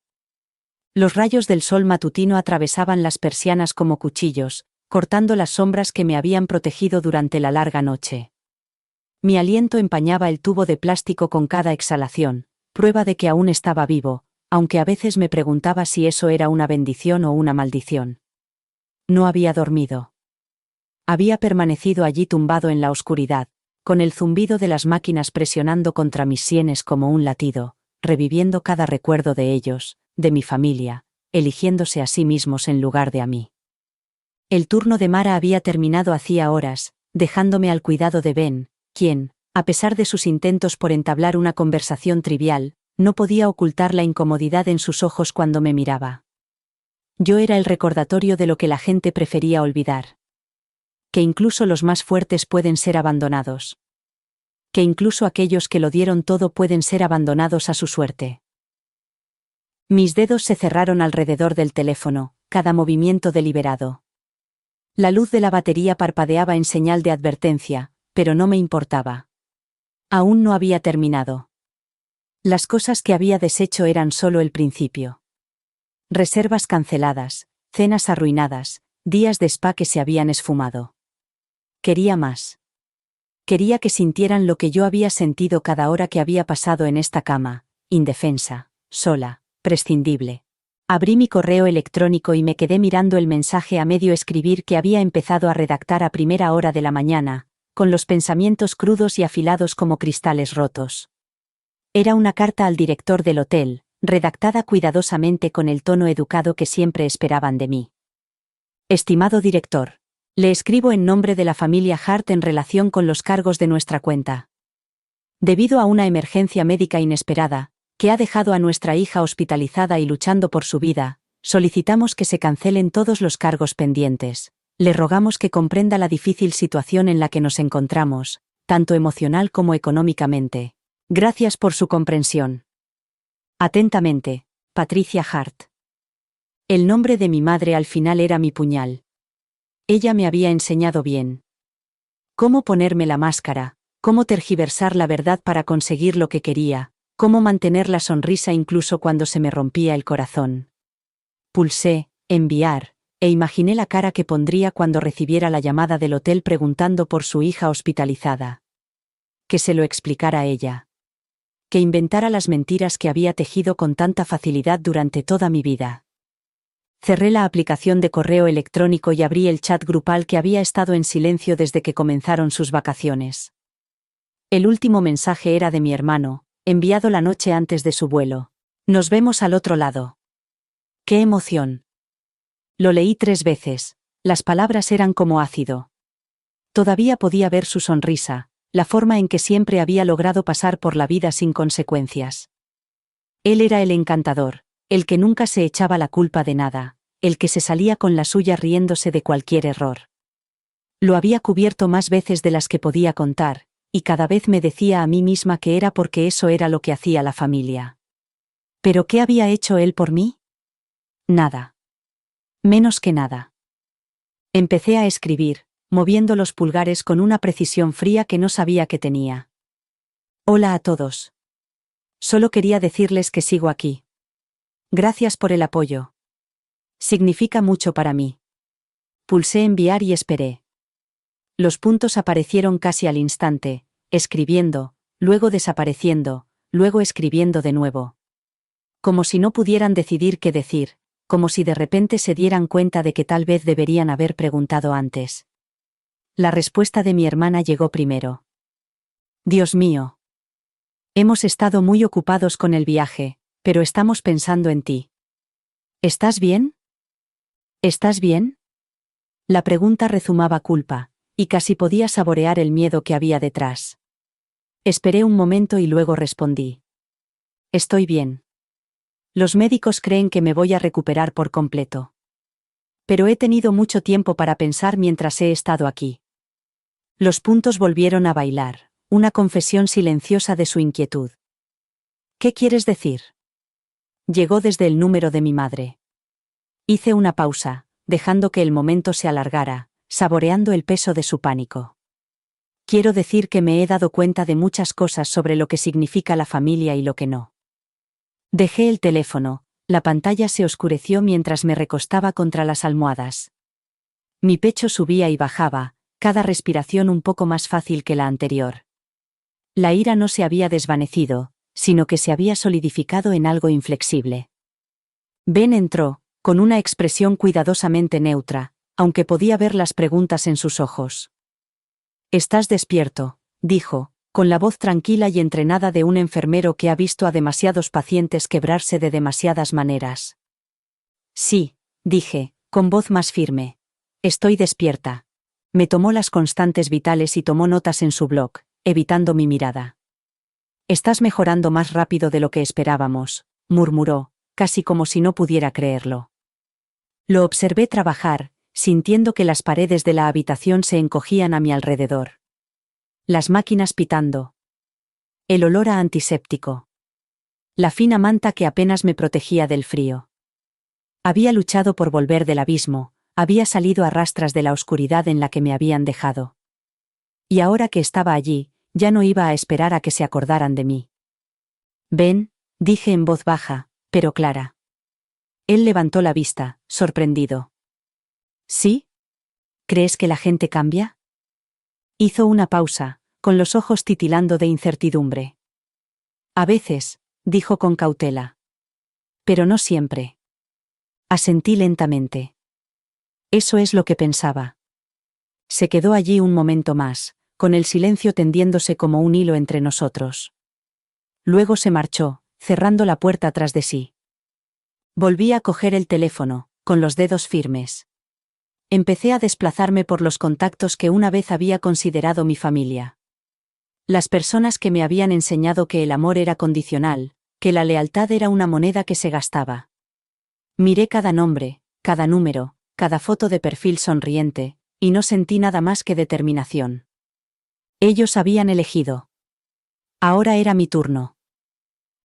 Los rayos del sol matutino atravesaban las persianas como cuchillos, cortando las sombras que me habían protegido durante la larga noche. Mi aliento empañaba el tubo de plástico con cada exhalación, prueba de que aún estaba vivo, aunque a veces me preguntaba si eso era una bendición o una maldición. No había dormido. Había permanecido allí tumbado en la oscuridad, con el zumbido de las máquinas presionando contra mis sienes como un latido, reviviendo cada recuerdo de ellos, de mi familia, eligiéndose a sí mismos en lugar de a mí. El turno de Mara había terminado hacía horas, dejándome al cuidado de Ben, quien, a pesar de sus intentos por entablar una conversación trivial, no podía ocultar la incomodidad en sus ojos cuando me miraba. Yo era el recordatorio de lo que la gente prefería olvidar. Que incluso los más fuertes pueden ser abandonados. Que incluso aquellos que lo dieron todo pueden ser abandonados a su suerte. Mis dedos se cerraron alrededor del teléfono, cada movimiento deliberado. La luz de la batería parpadeaba en señal de advertencia, pero no me importaba. Aún no había terminado. Las cosas que había deshecho eran solo el principio. Reservas canceladas, cenas arruinadas, días de spa que se habían esfumado. Quería más. Quería que sintieran lo que yo había sentido cada hora que había pasado en esta cama, indefensa, sola, prescindible. Abrí mi correo electrónico y me quedé mirando el mensaje a medio escribir que había empezado a redactar a primera hora de la mañana, con los pensamientos crudos y afilados como cristales rotos. Era una carta al director del hotel, redactada cuidadosamente con el tono educado que siempre esperaban de mí. Estimado director, le escribo en nombre de la familia Hart en relación con los cargos de nuestra cuenta. Debido a una emergencia médica inesperada, que ha dejado a nuestra hija hospitalizada y luchando por su vida, solicitamos que se cancelen todos los cargos pendientes. Le rogamos que comprenda la difícil situación en la que nos encontramos, tanto emocional como económicamente. Gracias por su comprensión. Atentamente, Patricia Hart. El nombre de mi madre al final era mi puñal. Ella me había enseñado bien. Cómo ponerme la máscara, cómo tergiversar la verdad para conseguir lo que quería, cómo mantener la sonrisa incluso cuando se me rompía el corazón. Pulsé, enviar, e imaginé la cara que pondría cuando recibiera la llamada del hotel preguntando por su hija hospitalizada. Que se lo explicara a ella. Que inventara las mentiras que había tejido con tanta facilidad durante toda mi vida. Cerré la aplicación de correo electrónico y abrí el chat grupal que había estado en silencio desde que comenzaron sus vacaciones. El último mensaje era de mi hermano, enviado la noche antes de su vuelo. Nos vemos al otro lado. ¡Qué emoción! Lo leí 3 veces, las palabras eran como ácido. Todavía podía ver su sonrisa, la forma en que siempre había logrado pasar por la vida sin consecuencias. Él era el encantador, el que nunca se echaba la culpa de nada, el que se salía con la suya riéndose de cualquier error. Lo había cubierto más veces de las que podía contar, y cada vez me decía a mí misma que era porque eso era lo que hacía la familia. ¿Pero qué había hecho él por mí? Nada. Menos que nada. Empecé a escribir, moviendo los pulgares con una precisión fría que no sabía que tenía. Hola a todos. Solo quería decirles que sigo aquí. Gracias por el apoyo. Significa mucho para mí. Pulsé enviar y esperé. Los puntos aparecieron casi al instante, escribiendo, luego desapareciendo, luego escribiendo de nuevo. Como si no pudieran decidir qué decir, como si de repente se dieran cuenta de que tal vez deberían haber preguntado antes. La respuesta de mi hermana llegó primero. Dios mío. Hemos estado muy ocupados con el viaje, pero estamos pensando en ti. ¿Estás bien? ¿Estás bien? La pregunta rezumaba culpa, y casi podía saborear el miedo que había detrás. Esperé un momento y luego respondí. Estoy bien. Los médicos creen que me voy a recuperar por completo. Pero he tenido mucho tiempo para pensar mientras he estado aquí. Los puntos volvieron a bailar, una confesión silenciosa de su inquietud. ¿Qué quieres decir? Llegó desde el número de mi madre. Hice una pausa, dejando que el momento se alargara, saboreando el peso de su pánico. Quiero decir que me he dado cuenta de muchas cosas sobre lo que significa la familia y lo que no. Dejé el teléfono, la pantalla se oscureció mientras me recostaba contra las almohadas. Mi pecho subía y bajaba, cada respiración un poco más fácil que la anterior. La ira no se había desvanecido, sino que se había solidificado en algo inflexible. Ben entró, con una expresión cuidadosamente neutra, aunque podía ver las preguntas en sus ojos. «Estás despierto», dijo, con la voz tranquila y entrenada de un enfermero que ha visto a demasiados pacientes quebrarse de demasiadas maneras. «Sí», dije, con voz más firme. «Estoy despierta». Me tomó las constantes vitales y tomó notas en su blog, evitando mi mirada. «Estás mejorando más rápido de lo que esperábamos», murmuró, casi como si no pudiera creerlo. Lo observé trabajar, sintiendo que las paredes de la habitación se encogían a mi alrededor. Las máquinas pitando. El olor a antiséptico. La fina manta que apenas me protegía del frío. Había luchado por volver del abismo, había salido a rastras de la oscuridad en la que me habían dejado. Y ahora que estaba allí, ya no iba a esperar a que se acordaran de mí. «Ben», dije en voz baja, pero clara. Él levantó la vista, sorprendido. «¿Sí? ¿Crees que la gente cambia?» Hizo una pausa, con los ojos titilando de incertidumbre. «A veces», dijo con cautela. «Pero no siempre». Asentí lentamente. Eso es lo que pensaba. Se quedó allí un momento más, con el silencio tendiéndose como un hilo entre nosotros. Luego se marchó, cerrando la puerta tras de sí. Volví a coger el teléfono, con los dedos firmes. Empecé a desplazarme por los contactos que una vez había considerado mi familia. Las personas que me habían enseñado que el amor era condicional, que la lealtad era una moneda que se gastaba. Miré cada nombre, cada número, cada foto de perfil sonriente, y no sentí nada más que determinación. Ellos habían elegido. Ahora era mi turno.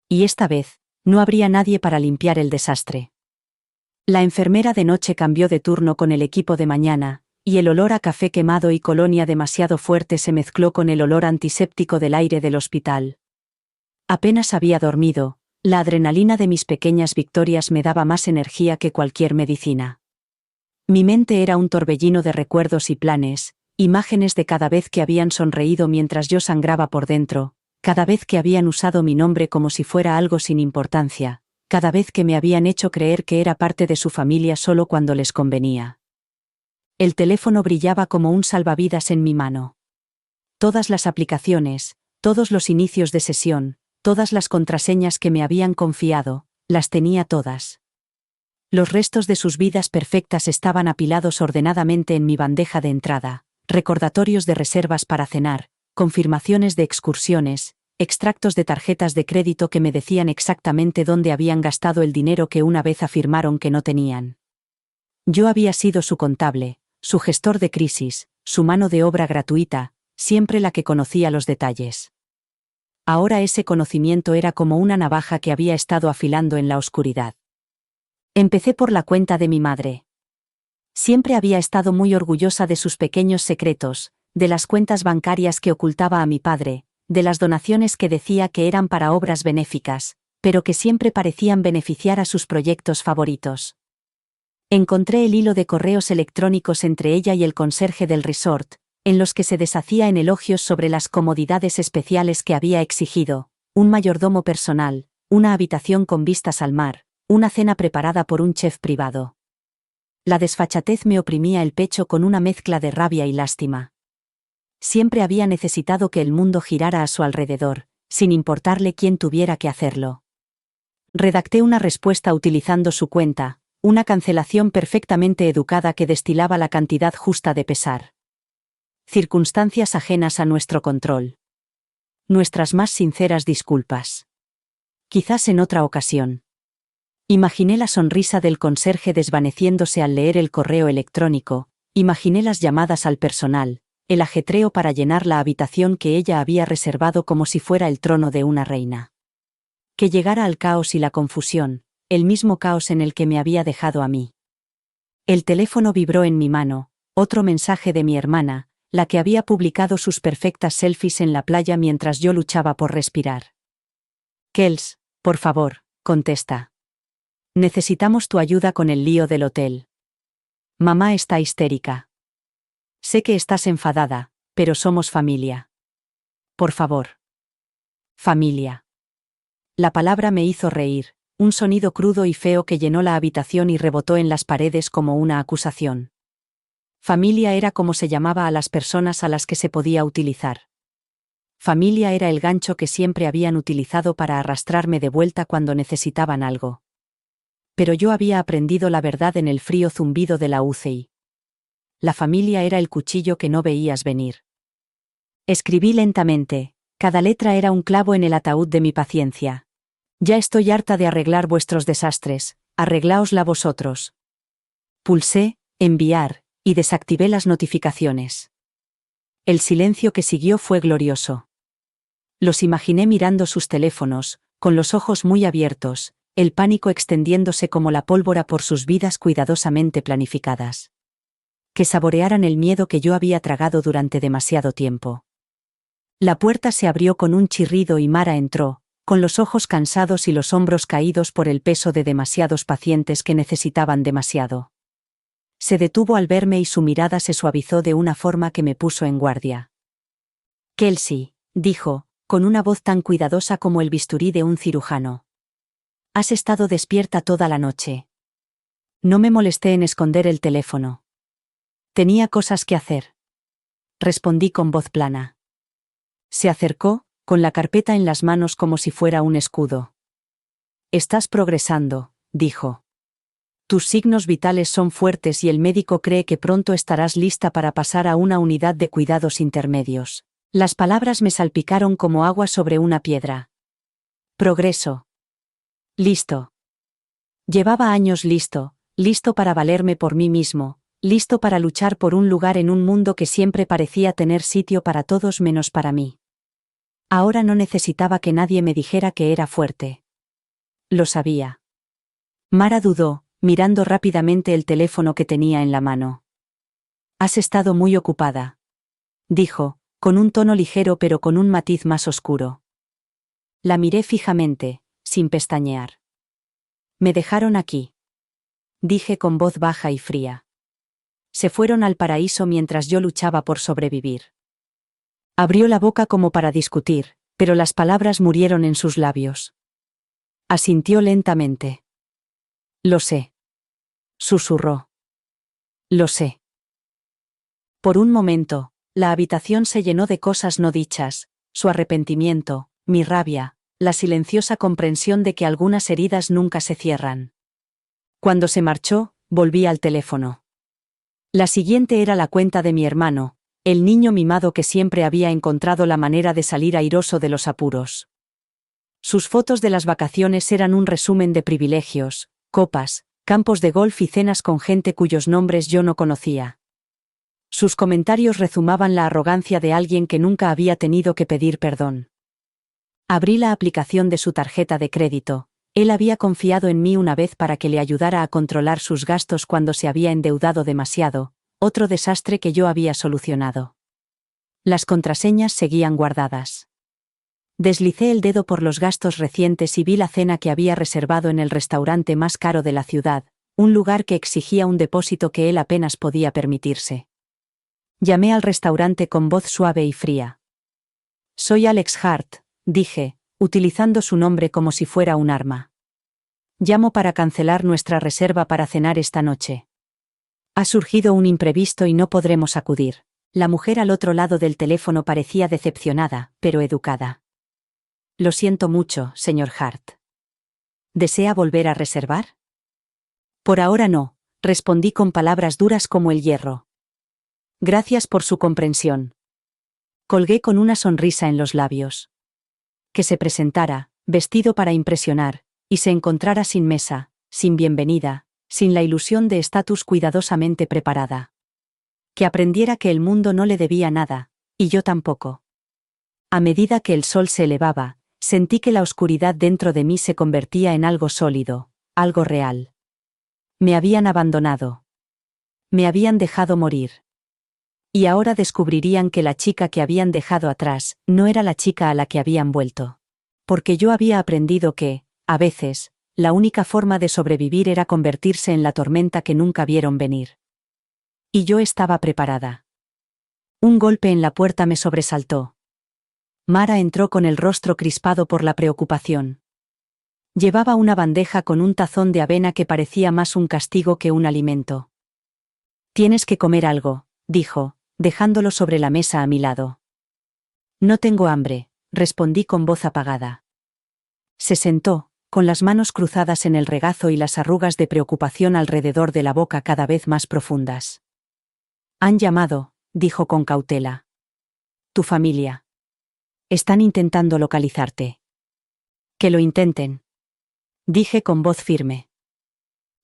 Y esta vez, no habría nadie para limpiar el desastre. La enfermera de noche cambió de turno con el equipo de mañana, y el olor a café quemado y colonia demasiado fuerte se mezcló con el olor antiséptico del aire del hospital. Apenas había dormido, la adrenalina de mis pequeñas victorias me daba más energía que cualquier medicina. Mi mente era un torbellino de recuerdos y planes, imágenes de cada vez que habían sonreído mientras yo sangraba por dentro, cada vez que habían usado mi nombre como si fuera algo sin importancia, cada vez que me habían hecho creer que era parte de su familia solo cuando les convenía. El teléfono brillaba como un salvavidas en mi mano. Todas las aplicaciones, todos los inicios de sesión, todas las contraseñas que me habían confiado, las tenía todas. Los restos de sus vidas perfectas estaban apilados ordenadamente en mi bandeja de entrada, recordatorios de reservas para cenar, confirmaciones de excursiones, extractos de tarjetas de crédito que me decían exactamente dónde habían gastado el dinero que una vez afirmaron que no tenían. Yo había sido su contable, su gestor de crisis, su mano de obra gratuita, siempre la que conocía los detalles. Ahora ese conocimiento era como una navaja que había estado afilando en la oscuridad. Empecé por la cuenta de mi madre. Siempre había estado muy orgullosa de sus pequeños secretos, de las cuentas bancarias que ocultaba a mi padre, de las donaciones que decía que eran para obras benéficas, pero que siempre parecían beneficiar a sus proyectos favoritos. Encontré el hilo de correos electrónicos entre ella y el conserje del resort, en los que se deshacía en elogios sobre las comodidades especiales que había exigido, un mayordomo personal, una habitación con vistas al mar, una cena preparada por un chef privado. La desfachatez me oprimía el pecho con una mezcla de rabia y lástima. Siempre había necesitado que el mundo girara a su alrededor, sin importarle quién tuviera que hacerlo. Redacté una respuesta utilizando su cuenta, Una cancelación perfectamente educada que destilaba la cantidad justa de pesar. Circunstancias ajenas a nuestro control. Nuestras más sinceras disculpas. Quizás en otra ocasión. Imaginé la sonrisa del conserje desvaneciéndose al leer el correo electrónico, imaginé las llamadas al personal, el ajetreo para llenar la habitación que ella había reservado como si fuera el trono de una reina. Que llegara al caos y la confusión, el mismo caos en el que me había dejado a mí. El teléfono vibró en mi mano, otro mensaje de mi hermana, la que había publicado sus perfectas selfies en la playa mientras yo luchaba por respirar. Kels, por favor, contesta. Necesitamos tu ayuda con el lío del hotel. Mamá está histérica. Sé que estás enfadada, pero somos familia. Por favor. Familia. La palabra me hizo reír, un sonido crudo y feo que llenó la habitación y rebotó en las paredes como una acusación. Familia era como se llamaba a las personas a las que se podía utilizar. Familia era el gancho que siempre habían utilizado para arrastrarme de vuelta cuando necesitaban algo. Pero yo había aprendido la verdad en el frío zumbido de la UCI. La familia era el cuchillo que no veías venir. Escribí lentamente, cada letra era un clavo en el ataúd de mi paciencia. Ya estoy harta de arreglar vuestros desastres, arregláosla vosotros. Pulsé, enviar, y desactivé las notificaciones. El silencio que siguió fue glorioso. Los imaginé mirando sus teléfonos, con los ojos muy abiertos, el pánico extendiéndose como la pólvora por sus vidas cuidadosamente planificadas. Que saborearan el miedo que yo había tragado durante demasiado tiempo. La puerta se abrió con un chirrido y Mara entró, con los ojos cansados y los hombros caídos por el peso de demasiados pacientes que necesitaban demasiado. Se detuvo al verme y su mirada se suavizó de una forma que me puso en guardia. Kelsey, dijo, con una voz tan cuidadosa como el bisturí de un cirujano. Has estado despierta toda la noche. No me molesté en esconder el teléfono. Tenía cosas que hacer. Respondí con voz plana. Se acercó, con la carpeta en las manos como si fuera un escudo. Estás progresando, dijo. Tus signos vitales son fuertes y el médico cree que pronto estarás lista para pasar a una unidad de cuidados intermedios. Las palabras me salpicaron como agua sobre una piedra. Progreso. Listo. Llevaba años listo para valerme por mí mismo, listo para luchar por un lugar en un mundo que siempre parecía tener sitio para todos menos para mí. Ahora no necesitaba que nadie me dijera que era fuerte. Lo sabía. Mara dudó, mirando rápidamente el teléfono que tenía en la mano. Has estado muy ocupada, dijo, con un tono ligero pero con un matiz más oscuro. La miré fijamente, sin pestañear. Me dejaron aquí, dije con voz baja y fría. Se fueron al paraíso mientras yo luchaba por sobrevivir. Abrió la boca como para discutir, pero las palabras murieron en sus labios. Asintió lentamente. Lo sé. Susurró. Lo sé. Por un momento, la habitación se llenó de cosas no dichas, su arrepentimiento, mi rabia, la silenciosa comprensión de que algunas heridas nunca se cierran. Cuando se marchó, volví al teléfono. La siguiente era la cuenta de mi hermano, el niño mimado que siempre había encontrado la manera de salir airoso de los apuros. Sus fotos de las vacaciones eran un resumen de privilegios, copas, campos de golf y cenas con gente cuyos nombres yo no conocía. Sus comentarios rezumaban la arrogancia de alguien que nunca había tenido que pedir perdón. Abrí la aplicación de su tarjeta de crédito. Él había confiado en mí una vez para que le ayudara a controlar sus gastos cuando se había endeudado demasiado, otro desastre que yo había solucionado. Las contraseñas seguían guardadas. Deslicé el dedo por los gastos recientes y vi la cena que había reservado en el restaurante más caro de la ciudad, un lugar que exigía un depósito que él apenas podía permitirse. Llamé al restaurante con voz suave y fría. Soy Alex Hart, dije, utilizando su nombre como si fuera un arma. Llamo para cancelar nuestra reserva para cenar esta noche. Ha surgido un imprevisto y no podremos acudir. La mujer al otro lado del teléfono parecía decepcionada, pero educada. Lo siento mucho, señor Hart. ¿Desea volver a reservar? Por ahora no, respondí con palabras duras como el hierro. Gracias por su comprensión. Colgué con una sonrisa en los labios. Que se presentara, vestido para impresionar, y se encontrara sin mesa, sin bienvenida, sin la ilusión de estatus cuidadosamente preparada. Que aprendiera que el mundo no le debía nada, y yo tampoco. A medida que el sol se elevaba, sentí que la oscuridad dentro de mí se convertía en algo sólido, algo real. Me habían abandonado. Me habían dejado morir. Y ahora descubrirían que la chica que habían dejado atrás no era la chica a la que habían vuelto. Porque yo había aprendido que, a veces, la única forma de sobrevivir era convertirse en la tormenta que nunca vieron venir. Y yo estaba preparada. Un golpe en la puerta me sobresaltó. Mara entró con el rostro crispado por la preocupación. Llevaba una bandeja con un tazón de avena que parecía más un castigo que un alimento. «Tienes que comer algo», dijo, dejándolo sobre la mesa a mi lado. «No tengo hambre», respondí con voz apagada. Se sentó, con las manos cruzadas en el regazo y las arrugas de preocupación alrededor de la boca cada vez más profundas. «Han llamado», dijo con cautela. «Tu familia. Están intentando localizarte». «Que lo intenten», dije con voz firme.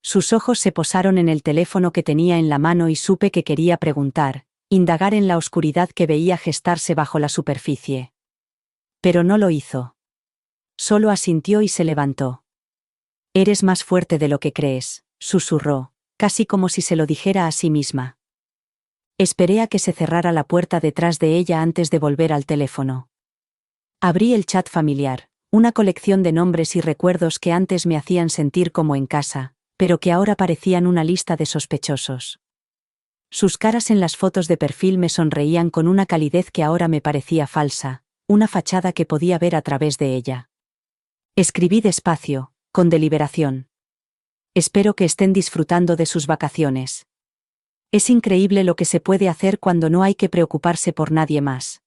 Sus ojos se posaron en el teléfono que tenía en la mano y supe que quería preguntar, indagar en la oscuridad que veía gestarse bajo la superficie. Pero no lo hizo. Solo asintió y se levantó. «Eres más fuerte de lo que crees», susurró, casi como si se lo dijera a sí misma. Esperé a que se cerrara la puerta detrás de ella antes de volver al teléfono. Abrí el chat familiar, una colección de nombres y recuerdos que antes me hacían sentir como en casa, pero que ahora parecían una lista de sospechosos. Sus caras en las fotos de perfil me sonreían con una calidez que ahora me parecía falsa, una fachada que podía ver a través de ella. Escribí despacio, con deliberación. Espero que estén disfrutando de sus vacaciones. Es increíble lo que se puede hacer cuando no hay que preocuparse por nadie más.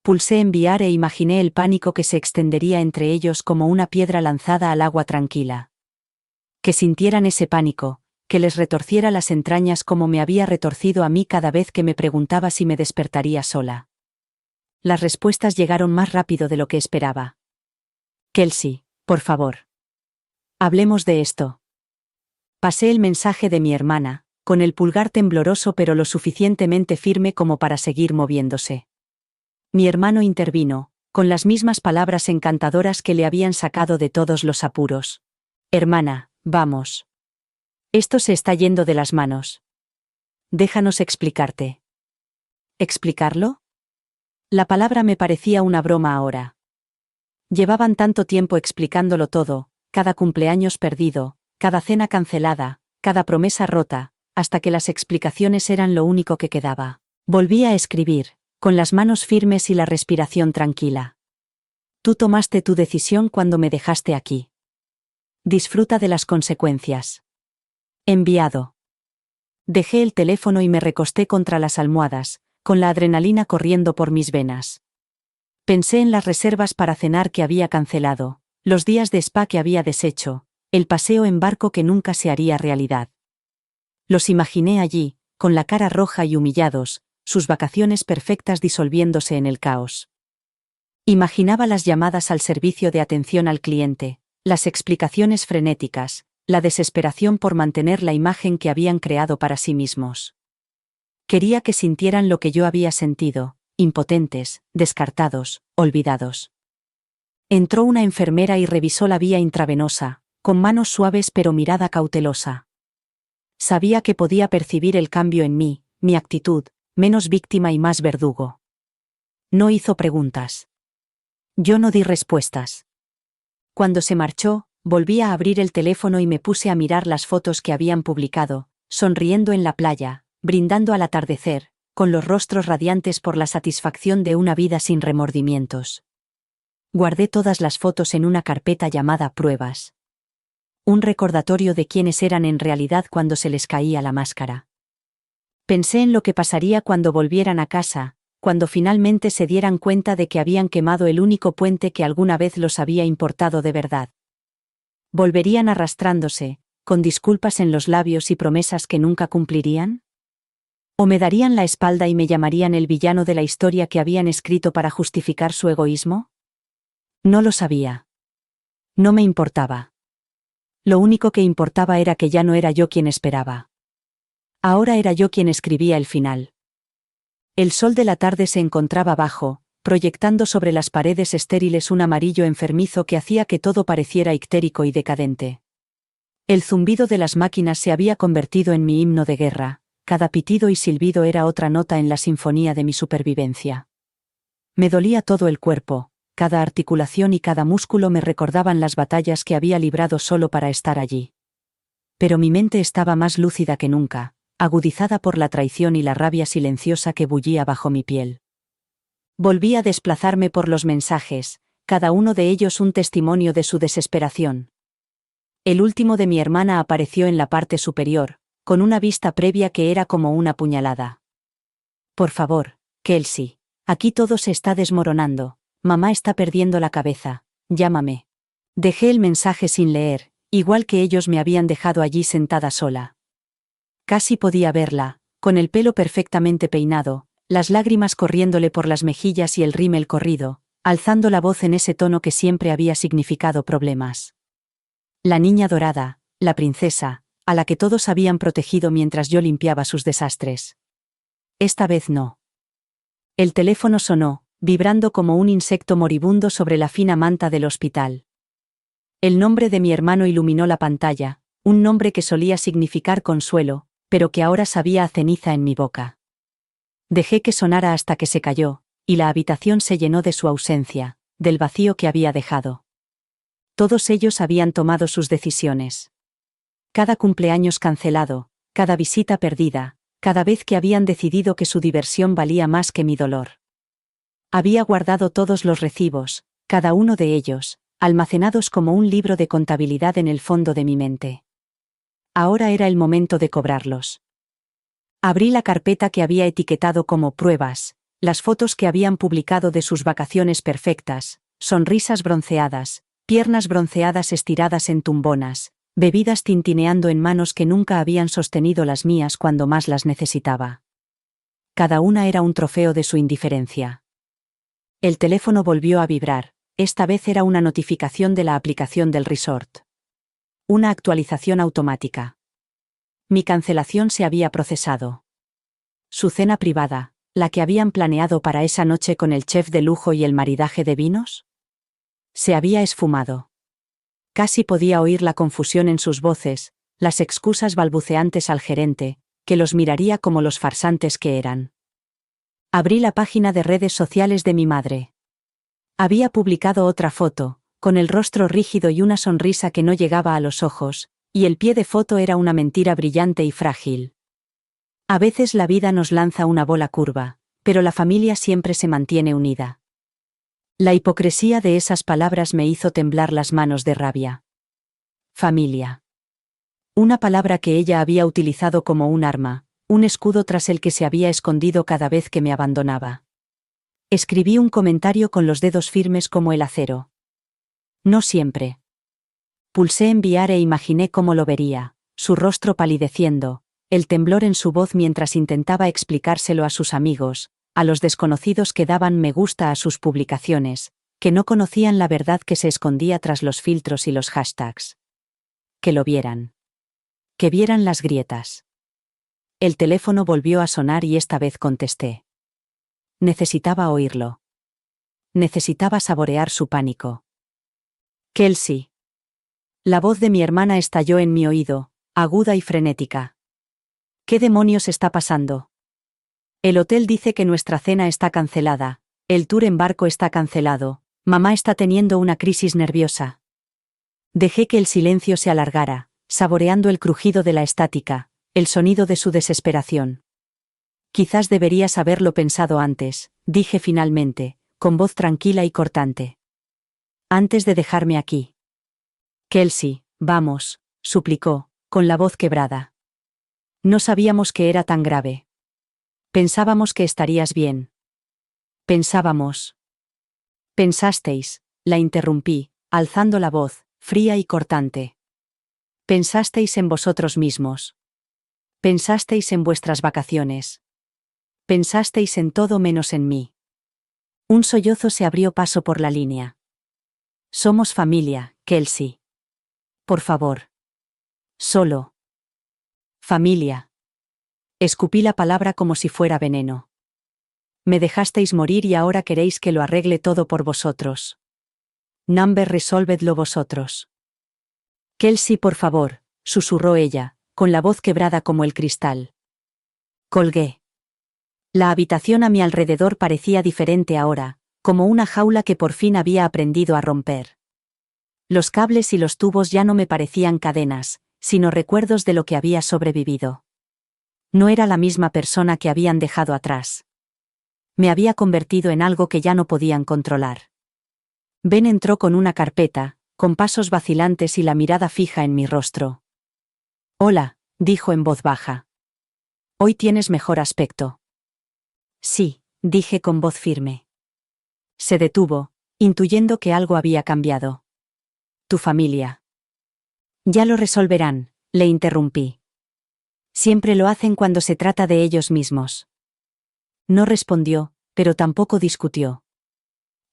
Pulsé enviar e imaginé el pánico que se extendería entre ellos como una piedra lanzada al agua tranquila. Que sintieran ese pánico, que les retorciera las entrañas como me había retorcido a mí cada vez que me preguntaba si me despertaría sola. Las respuestas llegaron más rápido de lo que esperaba. «Kelsey, por favor. Hablemos de esto». Pasé el mensaje de mi hermana, con el pulgar tembloroso pero lo suficientemente firme como para seguir moviéndose. Mi hermano intervino, con las mismas palabras encantadoras que le habían sacado de todos los apuros. «Hermana, vamos. Esto se está yendo de las manos. Déjanos explicarte». ¿Explicarlo? La palabra me parecía una broma ahora. Llevaban tanto tiempo explicándolo todo, cada cumpleaños perdido, cada cena cancelada, cada promesa rota, hasta que las explicaciones eran lo único que quedaba. Volví a escribir, con las manos firmes y la respiración tranquila. «Tú tomaste tu decisión cuando me dejaste aquí. Disfruta de las consecuencias». Enviado. Dejé el teléfono y me recosté contra las almohadas, con la adrenalina corriendo por mis venas. Pensé en las reservas para cenar que había cancelado, los días de spa que había deshecho, el paseo en barco que nunca se haría realidad. Los imaginé allí, con la cara roja y humillados, sus vacaciones perfectas disolviéndose en el caos. Imaginaba las llamadas al servicio de atención al cliente, las explicaciones frenéticas, la desesperación por mantener la imagen que habían creado para sí mismos. Quería que sintieran lo que yo había sentido, impotentes, descartados, olvidados. Entró una enfermera y revisó la vía intravenosa, con manos suaves pero mirada cautelosa. Sabía que podía percibir el cambio en mí, mi actitud, menos víctima y más verdugo. No hizo preguntas. Yo no di respuestas. Cuando se marchó, volví a abrir el teléfono y me puse a mirar las fotos que habían publicado, sonriendo en la playa, brindando al atardecer, con los rostros radiantes por la satisfacción de una vida sin remordimientos. Guardé todas las fotos en una carpeta llamada Pruebas. Un recordatorio de quiénes eran en realidad cuando se les caía la máscara. Pensé en lo que pasaría cuando volvieran a casa, cuando finalmente se dieran cuenta de que habían quemado el único puente que alguna vez los había importado de verdad. Volverían arrastrándose, con disculpas en los labios y promesas que nunca cumplirían? ¿O me darían la espalda y me llamarían el villano de la historia que habían escrito para justificar su egoísmo? No lo sabía. No me importaba. Lo único que importaba era que ya no era yo quien esperaba. Ahora era yo quien escribía el final. El sol de la tarde se encontraba bajo, proyectando sobre las paredes estériles un amarillo enfermizo que hacía que todo pareciera ictérico y decadente. El zumbido de las máquinas se había convertido en mi himno de guerra, cada pitido y silbido era otra nota en la sinfonía de mi supervivencia. Me dolía todo el cuerpo, cada articulación y cada músculo me recordaban las batallas que había librado solo para estar allí. Pero mi mente estaba más lúcida que nunca, agudizada por la traición y la rabia silenciosa que bullía bajo mi piel. Volví a desplazarme por los mensajes, cada uno de ellos un testimonio de su desesperación. El último de mi hermana apareció en la parte superior, con una vista previa que era como una puñalada. Por favor, Kelsey, aquí todo se está desmoronando, mamá está perdiendo la cabeza, llámame. Dejé el mensaje sin leer, igual que ellos me habían dejado allí sentada sola. Casi podía verla, con el pelo perfectamente peinado, las lágrimas corriéndole por las mejillas y el rímel corrido, alzando la voz en ese tono que siempre había significado problemas. La niña dorada, la princesa, a la que todos habían protegido mientras yo limpiaba sus desastres. Esta vez no. El teléfono sonó, vibrando como un insecto moribundo sobre la fina manta del hospital. El nombre de mi hermano iluminó la pantalla, un nombre que solía significar consuelo, pero que ahora sabía a ceniza en mi boca. Dejé que sonara hasta que se calló, y la habitación se llenó de su ausencia, del vacío que había dejado. Todos ellos habían tomado sus decisiones. Cada cumpleaños cancelado, cada visita perdida, cada vez que habían decidido que su diversión valía más que mi dolor. Había guardado todos los recibos, cada uno de ellos, almacenados como un libro de contabilidad en el fondo de mi mente. Ahora era el momento de cobrarlos. Abrí la carpeta que había etiquetado como pruebas, las fotos que habían publicado de sus vacaciones perfectas, sonrisas bronceadas, piernas bronceadas estiradas en tumbonas, bebidas tintineando en manos que nunca habían sostenido las mías cuando más las necesitaba. Cada una era un trofeo de su indiferencia. El teléfono volvió a vibrar, esta vez era una notificación de la aplicación del resort. Una actualización automática. Mi cancelación se había procesado. Su cena privada, la que habían planeado para esa noche con el chef de lujo y el maridaje de vinos, se había esfumado. Casi podía oír la confusión en sus voces, las excusas balbuceantes al gerente, que los miraría como los farsantes que eran. Abrí la página de redes sociales de mi madre. Había publicado otra foto, con el rostro rígido y una sonrisa que no llegaba a los ojos, y el pie de foto era una mentira brillante y frágil. A veces la vida nos lanza una bola curva, pero la familia siempre se mantiene unida. La hipocresía de esas palabras me hizo temblar las manos de rabia. Familia. Una palabra que ella había utilizado como un arma, un escudo tras el que se había escondido cada vez que me abandonaba. Escribí un comentario con los dedos firmes como el acero. No siempre. Pulsé enviar e imaginé cómo lo vería, su rostro palideciendo, el temblor en su voz mientras intentaba explicárselo a sus amigos, a los desconocidos que daban me gusta a sus publicaciones, que no conocían la verdad que se escondía tras los filtros y los hashtags. Que lo vieran. Que vieran las grietas. El teléfono volvió a sonar y esta vez contesté. Necesitaba oírlo. Necesitaba saborear su pánico. Kelsey. La voz de mi hermana estalló en mi oído, aguda y frenética. ¿Qué demonios está pasando? El hotel dice que nuestra cena está cancelada, el tour en barco está cancelado, mamá está teniendo una crisis nerviosa. Dejé que el silencio se alargara, saboreando el crujido de la estática, el sonido de su desesperación. Quizás deberías haberlo pensado antes, dije finalmente, con voz tranquila y cortante. Antes de dejarme aquí. Kelsey, vamos, suplicó, con la voz quebrada. No sabíamos que era tan grave. Pensábamos que estarías bien. Pensábamos. Pensasteis, la interrumpí, alzando la voz, fría y cortante. Pensasteis en vosotros mismos. Pensasteis en vuestras vacaciones. Pensasteis en todo menos en mí. Un sollozo se abrió paso por la línea. Somos familia, Kelsey. Por favor. Solo. Familia. Escupí la palabra como si fuera veneno. Me dejasteis morir y ahora queréis que lo arregle todo por vosotros. Number resolvedlo vosotros. Kelsey, por favor, susurró ella, con la voz quebrada como el cristal. Colgué. La habitación a mi alrededor parecía diferente ahora, como una jaula que por fin había aprendido a romper. Los cables y los tubos ya no me parecían cadenas, sino recuerdos de lo que había sobrevivido. No era la misma persona que habían dejado atrás. Me había convertido en algo que ya no podían controlar. Ben entró con una carpeta, con pasos vacilantes y la mirada fija en mi rostro. Hola, dijo en voz baja. Hoy tienes mejor aspecto. Sí, dije con voz firme. Se detuvo, intuyendo que algo había cambiado. Tu familia. Ya lo resolverán, le interrumpí. Siempre lo hacen cuando se trata de ellos mismos. No respondió, pero tampoco discutió.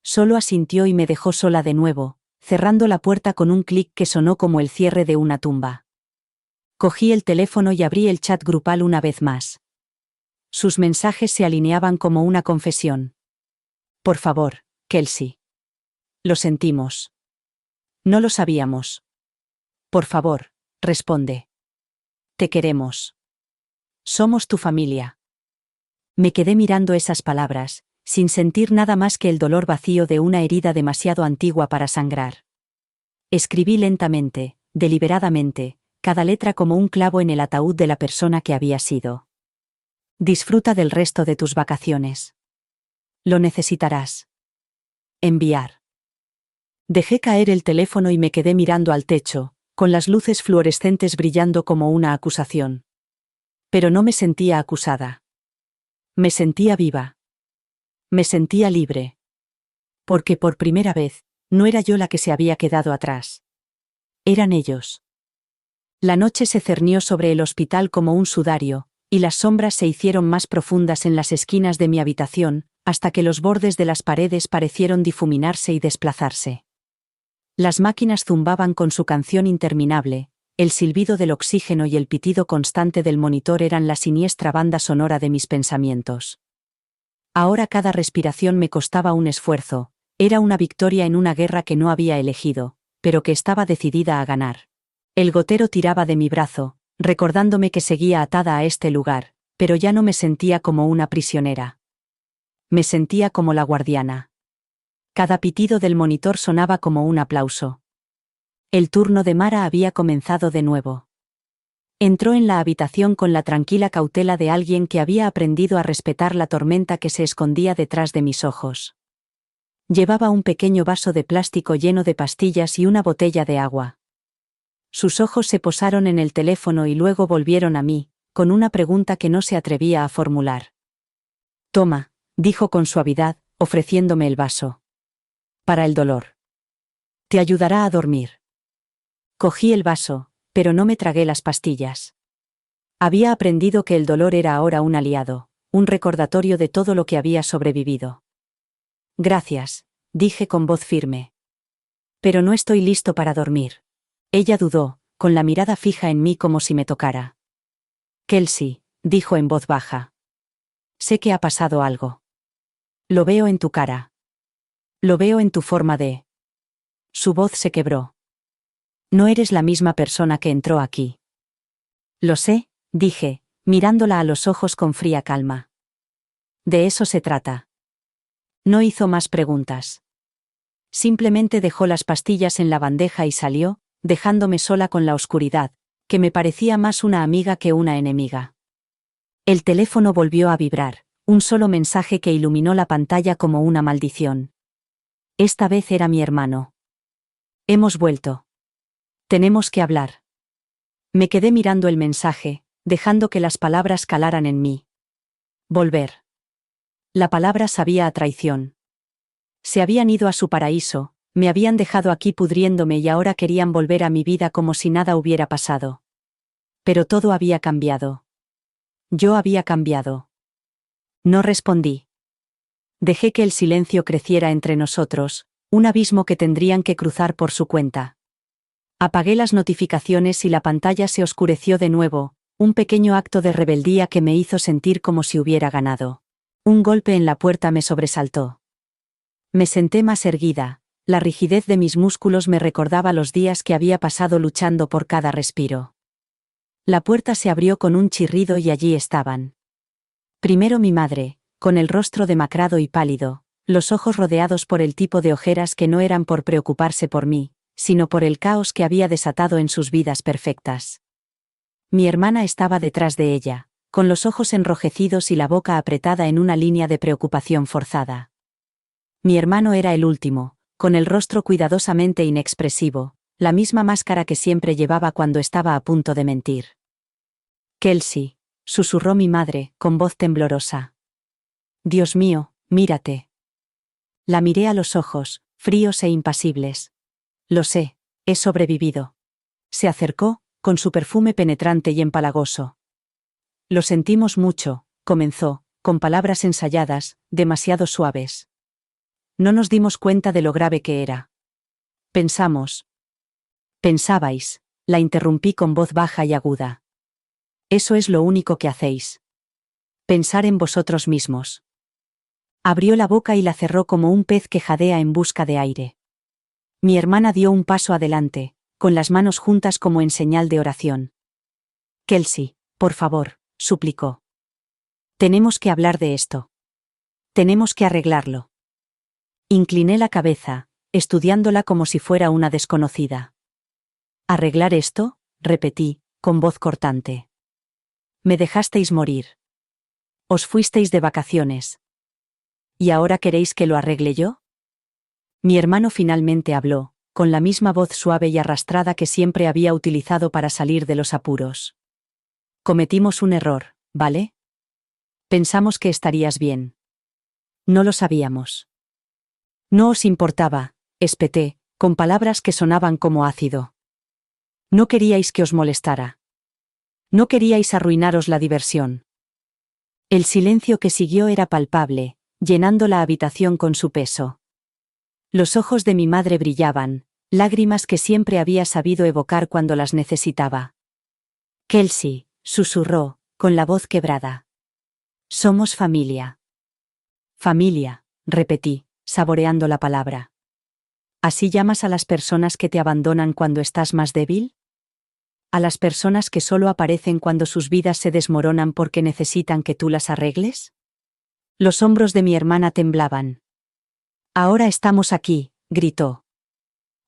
Solo asintió y me dejó sola de nuevo, cerrando la puerta con un clic que sonó como el cierre de una tumba. Cogí el teléfono y abrí el chat grupal una vez más. Sus mensajes se alineaban como una confesión. Por favor, Kelsey. Lo sentimos. No lo sabíamos. Por favor, responde. Te queremos. Somos tu familia. Me quedé mirando esas palabras, sin sentir nada más que el dolor vacío de una herida demasiado antigua para sangrar. Escribí lentamente, deliberadamente, cada letra como un clavo en el ataúd de la persona que había sido. Disfruta del resto de tus vacaciones. Lo necesitarás. Enviar. Dejé caer el teléfono y me quedé mirando al techo, con las luces fluorescentes brillando como una acusación. Pero no me sentía acusada. Me sentía viva. Me sentía libre. Porque por primera vez, no era yo la que se había quedado atrás. Eran ellos. La noche se cernió sobre el hospital como un sudario, y las sombras se hicieron más profundas en las esquinas de mi habitación, hasta que los bordes de las paredes parecieron difuminarse y desplazarse. Las máquinas zumbaban con su canción interminable, el silbido del oxígeno y el pitido constante del monitor eran la siniestra banda sonora de mis pensamientos. Ahora cada respiración me costaba un esfuerzo, era una victoria en una guerra que no había elegido, pero que estaba decidida a ganar. El gotero tiraba de mi brazo, recordándome que seguía atada a este lugar, pero ya no me sentía como una prisionera. Me sentía como la guardiana. Cada pitido del monitor sonaba como un aplauso. El turno de Mara había comenzado de nuevo. Entró en la habitación con la tranquila cautela de alguien que había aprendido a respetar la tormenta que se escondía detrás de mis ojos. Llevaba un pequeño vaso de plástico lleno de pastillas y una botella de agua. Sus ojos se posaron en el teléfono y luego volvieron a mí, con una pregunta que no se atrevía a formular. Toma, dijo con suavidad, ofreciéndome el vaso. Para el dolor. Te ayudará a dormir. Cogí el vaso, pero no me tragué las pastillas. Había aprendido que el dolor era ahora un aliado, un recordatorio de todo lo que había sobrevivido. Gracias, dije con voz firme. Pero no estoy listo para dormir. Ella dudó, con la mirada fija en mí como si me tocara. Kelsey, dijo en voz baja. Sé que ha pasado algo. Lo veo en tu cara. Lo veo en tu forma de... Su voz se quebró. No eres la misma persona que entró aquí. Lo sé, dije, mirándola a los ojos con fría calma. De eso se trata. No hizo más preguntas. Simplemente dejó las pastillas en la bandeja y salió, dejándome sola con la oscuridad, que me parecía más una amiga que una enemiga. El teléfono volvió a vibrar, un solo mensaje que iluminó la pantalla como una maldición. Esta vez era mi hermano. Hemos vuelto. Tenemos que hablar. Me quedé mirando el mensaje, dejando que las palabras calaran en mí. Volver. La palabra sabía a traición. Se habían ido a su paraíso, Me habían dejado aquí pudriéndome y ahora querían volver a mi vida como si nada hubiera pasado. Pero todo había cambiado. Yo había cambiado. No respondí. Dejé que el silencio creciera entre nosotros, un abismo que tendrían que cruzar por su cuenta. Apagué las notificaciones y la pantalla se oscureció de nuevo, un pequeño acto de rebeldía que me hizo sentir como si hubiera ganado. Un golpe en la puerta me sobresaltó. Me senté más erguida, la rigidez de mis músculos me recordaba los días que había pasado luchando por cada respiro. La puerta se abrió con un chirrido y allí estaban. Primero mi madre, con el rostro demacrado y pálido, los ojos rodeados por el tipo de ojeras que no eran por preocuparse por mí, sino por el caos que había desatado en sus vidas perfectas. Mi hermana estaba detrás de ella, con los ojos enrojecidos y la boca apretada en una línea de preocupación forzada. Mi hermano era el último, con el rostro cuidadosamente inexpresivo, la misma máscara que siempre llevaba cuando estaba a punto de mentir. «Kelsey», susurró mi madre, con voz temblorosa. «Dios mío, mírate». La miré a los ojos, fríos e impasibles. «Lo sé, he sobrevivido». Se acercó, con su perfume penetrante y empalagoso. «Lo sentimos mucho», comenzó, con palabras ensayadas, demasiado suaves. No nos dimos cuenta de lo grave que era. Pensabais, la interrumpí con voz baja y aguda. Eso es lo único que hacéis. Pensar en vosotros mismos. Abrió la boca y la cerró como un pez que jadea en busca de aire. Mi hermana dio un paso adelante, con las manos juntas como en señal de oración. «Kelsey, por favor», suplicó. «Tenemos que hablar de esto. Tenemos que arreglarlo». Incliné la cabeza, estudiándola como si fuera una desconocida. «¿Arreglar esto?», repetí, con voz cortante. «Me dejasteis morir. Os fuisteis de vacaciones. ¿Y ahora queréis que lo arregle yo?». Mi hermano finalmente habló, con la misma voz suave y arrastrada que siempre había utilizado para salir de los apuros. «Cometimos un error, ¿vale? Pensamos que estarías bien. No lo sabíamos». «No os importaba», espeté, con palabras que sonaban como ácido. «No queríais que os molestara. No queríais arruinaros la diversión». El silencio que siguió era palpable, llenando la habitación con su peso. Los ojos de mi madre brillaban, lágrimas que siempre había sabido evocar cuando las necesitaba. «Kelsey», susurró, con la voz quebrada. «Somos familia». «Familia», repetí, saboreando la palabra. ¿Así llamas a las personas que te abandonan cuando estás más débil? ¿A las personas que solo aparecen cuando sus vidas se desmoronan porque necesitan que tú las arregles? Los hombros de mi hermana temblaban. «Ahora estamos aquí», gritó.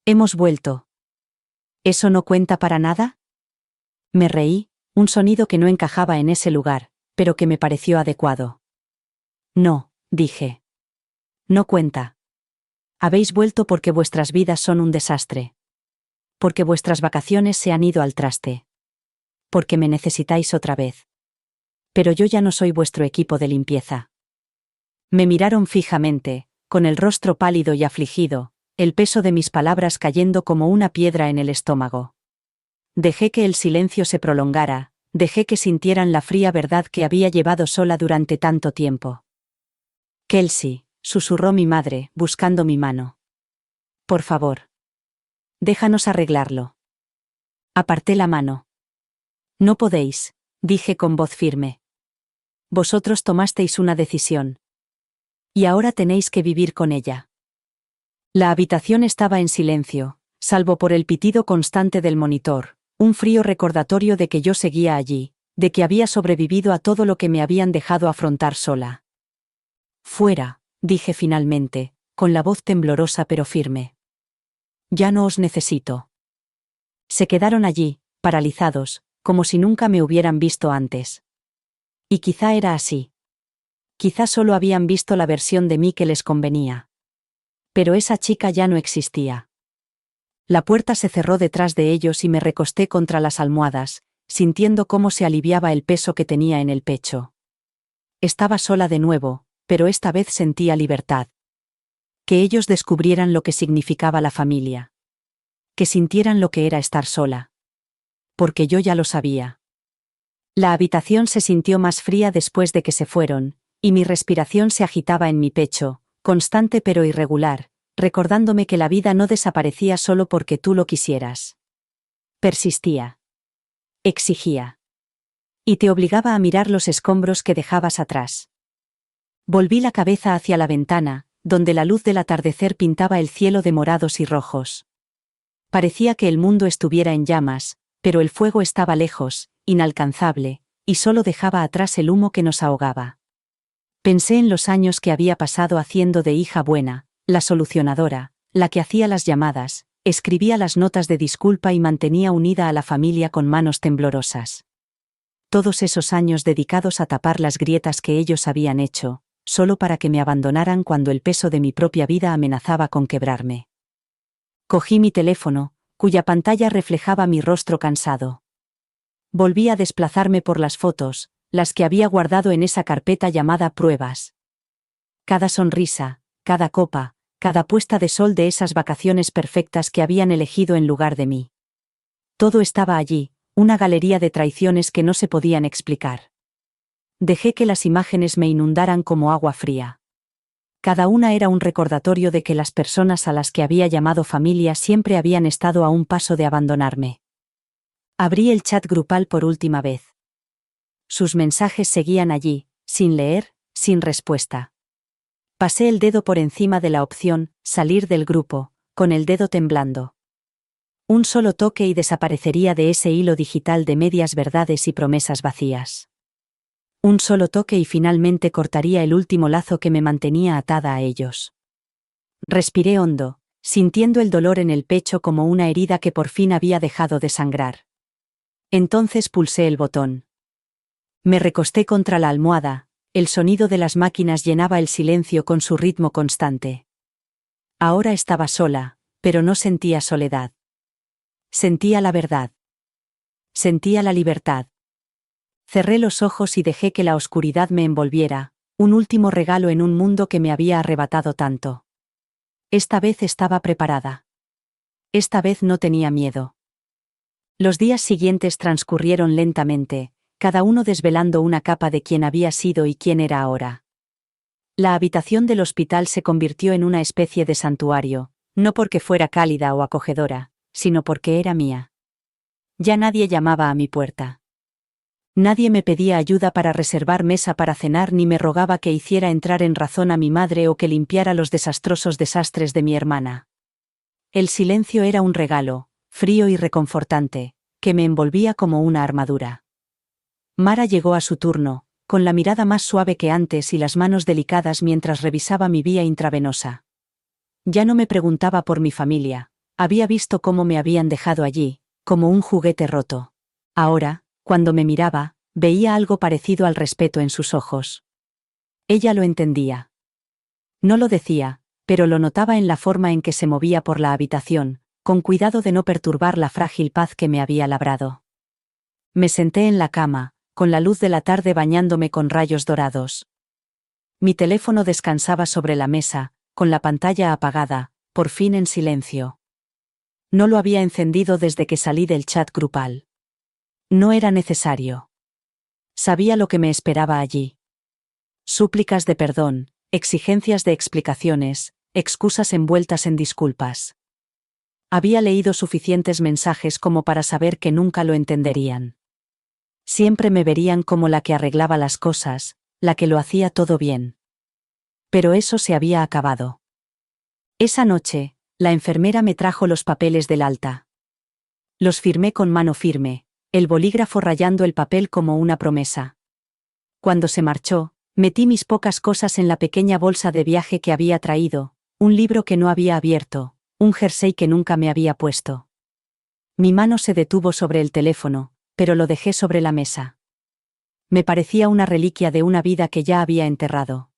«Hemos vuelto». ¿Eso no cuenta para nada?». Me reí, un sonido que no encajaba en ese lugar, pero que me pareció adecuado. «No», dije. «No cuenta. Habéis vuelto porque vuestras vidas son un desastre. Porque vuestras vacaciones se han ido al traste. Porque me necesitáis otra vez. Pero yo ya no soy vuestro equipo de limpieza». Me miraron fijamente, con el rostro pálido y afligido, el peso de mis palabras cayendo como una piedra en el estómago. Dejé que el silencio se prolongara, dejé que sintieran la fría verdad que había llevado sola durante tanto tiempo. «Kelsey», susurró mi madre, buscando mi mano. «Por favor. Déjanos arreglarlo». Aparté la mano. «No podéis», dije con voz firme. «Vosotros tomasteis una decisión. Y ahora tenéis que vivir con ella». La habitación estaba en silencio, salvo por el pitido constante del monitor, un frío recordatorio de que yo seguía allí, de que había sobrevivido a todo lo que me habían dejado afrontar sola. «Fuera», dije finalmente, con la voz temblorosa pero firme. «Ya no os necesito». Se quedaron allí, paralizados, como si nunca me hubieran visto antes. Y quizá era así. Quizá solo habían visto la versión de mí que les convenía. Pero esa chica ya no existía. La puerta se cerró detrás de ellos y me recosté contra las almohadas, sintiendo cómo se aliviaba el peso que tenía en el pecho. Estaba sola de nuevo, pero esta vez sentía libertad. Que ellos descubrieran lo que significaba la familia. Que sintieran lo que era estar sola. Porque yo ya lo sabía. La habitación se sintió más fría después de que se fueron, y mi respiración se agitaba en mi pecho, constante pero irregular, recordándome que la vida no desaparecía solo porque tú lo quisieras. Persistía. Exigía. Y te obligaba a mirar los escombros que dejabas atrás. Volví la cabeza hacia la ventana, donde la luz del atardecer pintaba el cielo de morados y rojos. Parecía que el mundo estuviera en llamas, pero el fuego estaba lejos, inalcanzable, y solo dejaba atrás el humo que nos ahogaba. Pensé en los años que había pasado haciendo de hija buena, la solucionadora, la que hacía las llamadas, escribía las notas de disculpa y mantenía unida a la familia con manos temblorosas. Todos esos años dedicados a tapar las grietas que ellos habían hecho, solo para que me abandonaran cuando el peso de mi propia vida amenazaba con quebrarme. Cogí mi teléfono, cuya pantalla reflejaba mi rostro cansado. Volví a desplazarme por las fotos, las que había guardado en esa carpeta llamada Pruebas. Cada sonrisa, cada copa, cada puesta de sol de esas vacaciones perfectas que habían elegido en lugar de mí. Todo estaba allí, una galería de traiciones que no se podían explicar. Dejé que las imágenes me inundaran como agua fría. Cada una era un recordatorio de que las personas a las que había llamado familia siempre habían estado a un paso de abandonarme. Abrí el chat grupal por última vez. Sus mensajes seguían allí, sin leer, sin respuesta. Pasé el dedo por encima de la opción, salir del grupo, con el dedo temblando. Un solo toque y desaparecería de ese hilo digital de medias verdades y promesas vacías. Un solo toque y finalmente cortaría el último lazo que me mantenía atada a ellos. Respiré hondo, sintiendo el dolor en el pecho como una herida que por fin había dejado de sangrar. Entonces pulsé el botón. Me recosté contra la almohada, el sonido de las máquinas llenaba el silencio con su ritmo constante. Ahora estaba sola, pero no sentía soledad. Sentía la verdad. Sentía la libertad. Cerré los ojos y dejé que la oscuridad me envolviera, un último regalo en un mundo que me había arrebatado tanto. Esta vez estaba preparada. Esta vez no tenía miedo. Los días siguientes transcurrieron lentamente, cada uno desvelando una capa de quién había sido y quién era ahora. La habitación del hospital se convirtió en una especie de santuario, no porque fuera cálida o acogedora, sino porque era mía. Ya nadie llamaba a mi puerta. Nadie me pedía ayuda para reservar mesa para cenar ni me rogaba que hiciera entrar en razón a mi madre o que limpiara los desastrosos desastres de mi hermana. El silencio era un regalo, frío y reconfortante, que me envolvía como una armadura. Mara llegó a su turno, con la mirada más suave que antes y las manos delicadas mientras revisaba mi vía intravenosa. Ya no me preguntaba por mi familia, había visto cómo me habían dejado allí, como un juguete roto. Ahora, cuando me miraba, veía algo parecido al respeto en sus ojos. Ella lo entendía. No lo decía, pero lo notaba en la forma en que se movía por la habitación, con cuidado de no perturbar la frágil paz que me había labrado. Me senté en la cama, con la luz de la tarde bañándome con rayos dorados. Mi teléfono descansaba sobre la mesa, con la pantalla apagada, por fin en silencio. No lo había encendido desde que salí del chat grupal. No era necesario. Sabía lo que me esperaba allí. Súplicas de perdón, exigencias de explicaciones, excusas envueltas en disculpas. Había leído suficientes mensajes como para saber que nunca lo entenderían. Siempre me verían como la que arreglaba las cosas, la que lo hacía todo bien. Pero eso se había acabado. Esa noche, la enfermera me trajo los papeles del alta. Los firmé con mano firme, el bolígrafo rayando el papel como una promesa. Cuando se marchó, metí mis pocas cosas en la pequeña bolsa de viaje que había traído, un libro que no había abierto, un jersey que nunca me había puesto. Mi mano se detuvo sobre el teléfono, pero lo dejé sobre la mesa. Me parecía una reliquia de una vida que ya había enterrado.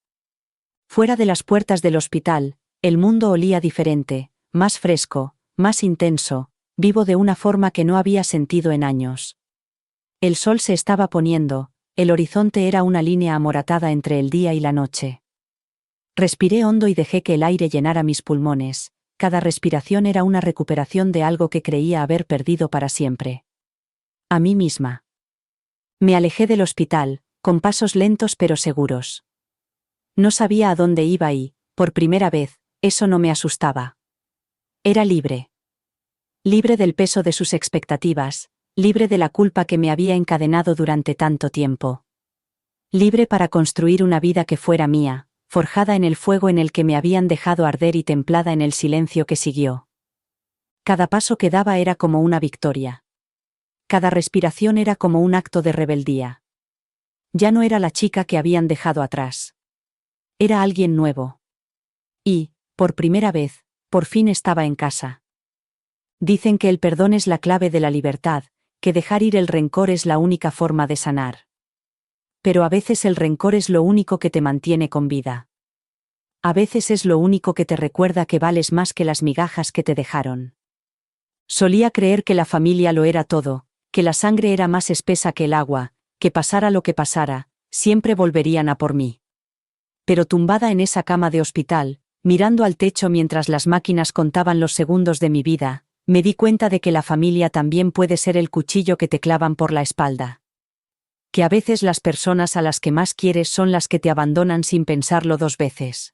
Fuera de las puertas del hospital, el mundo olía diferente, más fresco, más intenso, vivo de una forma que no había sentido en años. El sol se estaba poniendo, el horizonte era una línea amoratada entre el día y la noche. Respiré hondo y dejé que el aire llenara mis pulmones. Cada respiración era una recuperación de algo que creía haber perdido para siempre. A mí misma. Me alejé del hospital, con pasos lentos pero seguros. No sabía a dónde iba y, por primera vez, eso no me asustaba. Era libre. Libre del peso de sus expectativas, libre de la culpa que me había encadenado durante tanto tiempo. Libre para construir una vida que fuera mía, forjada en el fuego en el que me habían dejado arder y templada en el silencio que siguió. Cada paso que daba era como una victoria. Cada respiración era como un acto de rebeldía. Ya no era la chica que habían dejado atrás. Era alguien nuevo. Y, por primera vez, por fin estaba en casa. Dicen que el perdón es la clave de la libertad, que dejar ir el rencor es la única forma de sanar. Pero a veces el rencor es lo único que te mantiene con vida. A veces es lo único que te recuerda que vales más que las migajas que te dejaron. Solía creer que la familia lo era todo, que la sangre era más espesa que el agua, que pasara lo que pasara, siempre volverían a por mí. Pero tumbada en esa cama de hospital, mirando al techo mientras las máquinas contaban los segundos de mi vida, me di cuenta de que la familia también puede ser el cuchillo que te clavan por la espalda. Que a veces las personas a las que más quieres son las que te abandonan sin pensarlo dos veces.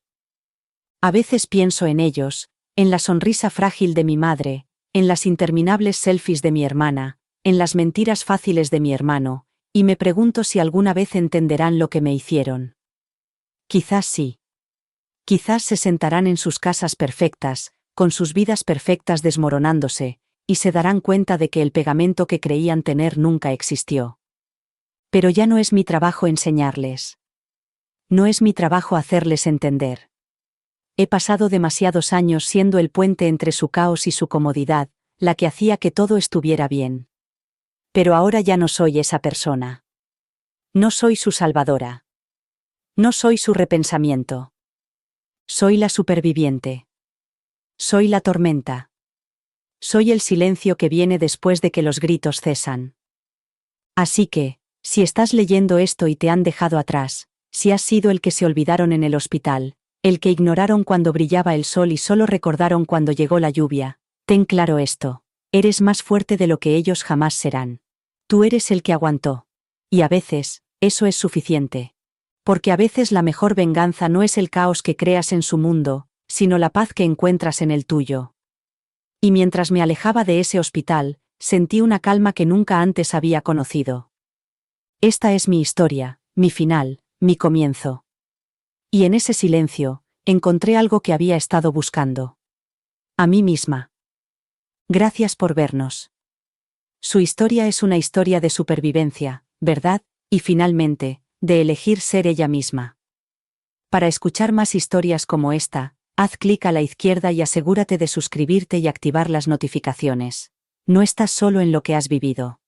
A veces pienso en ellos, en la sonrisa frágil de mi madre, en las interminables selfies de mi hermana, en las mentiras fáciles de mi hermano, y me pregunto si alguna vez entenderán lo que me hicieron. Quizás sí. Quizás se sentarán en sus casas perfectas, con sus vidas perfectas desmoronándose, y se darán cuenta de que el pegamento que creían tener nunca existió. Pero ya no es mi trabajo enseñarles. No es mi trabajo hacerles entender. He pasado demasiados años siendo el puente entre su caos y su comodidad, la que hacía que todo estuviera bien. Pero ahora ya no soy esa persona. No soy su salvadora. No soy su repensamiento. Soy la superviviente. Soy la tormenta. Soy el silencio que viene después de que los gritos cesan. Así que, si estás leyendo esto y te han dejado atrás, si has sido el que se olvidaron en el hospital, el que ignoraron cuando brillaba el sol y solo recordaron cuando llegó la lluvia, ten claro esto: eres más fuerte de lo que ellos jamás serán. Tú eres el que aguantó. Y a veces, eso es suficiente. Porque a veces la mejor venganza no es el caos que creas en su mundo, sino la paz que encuentras en el tuyo. Y mientras me alejaba de ese hospital, sentí una calma que nunca antes había conocido. Esta es mi historia, mi final, mi comienzo. Y en ese silencio, encontré algo que había estado buscando. A mí misma. Gracias por vernos. Su historia es una historia de supervivencia, ¿verdad? Y finalmente, de elegir ser ella misma. Para escuchar más historias como esta, haz clic a la izquierda y asegúrate de suscribirte y activar las notificaciones. No estás solo en lo que has vivido.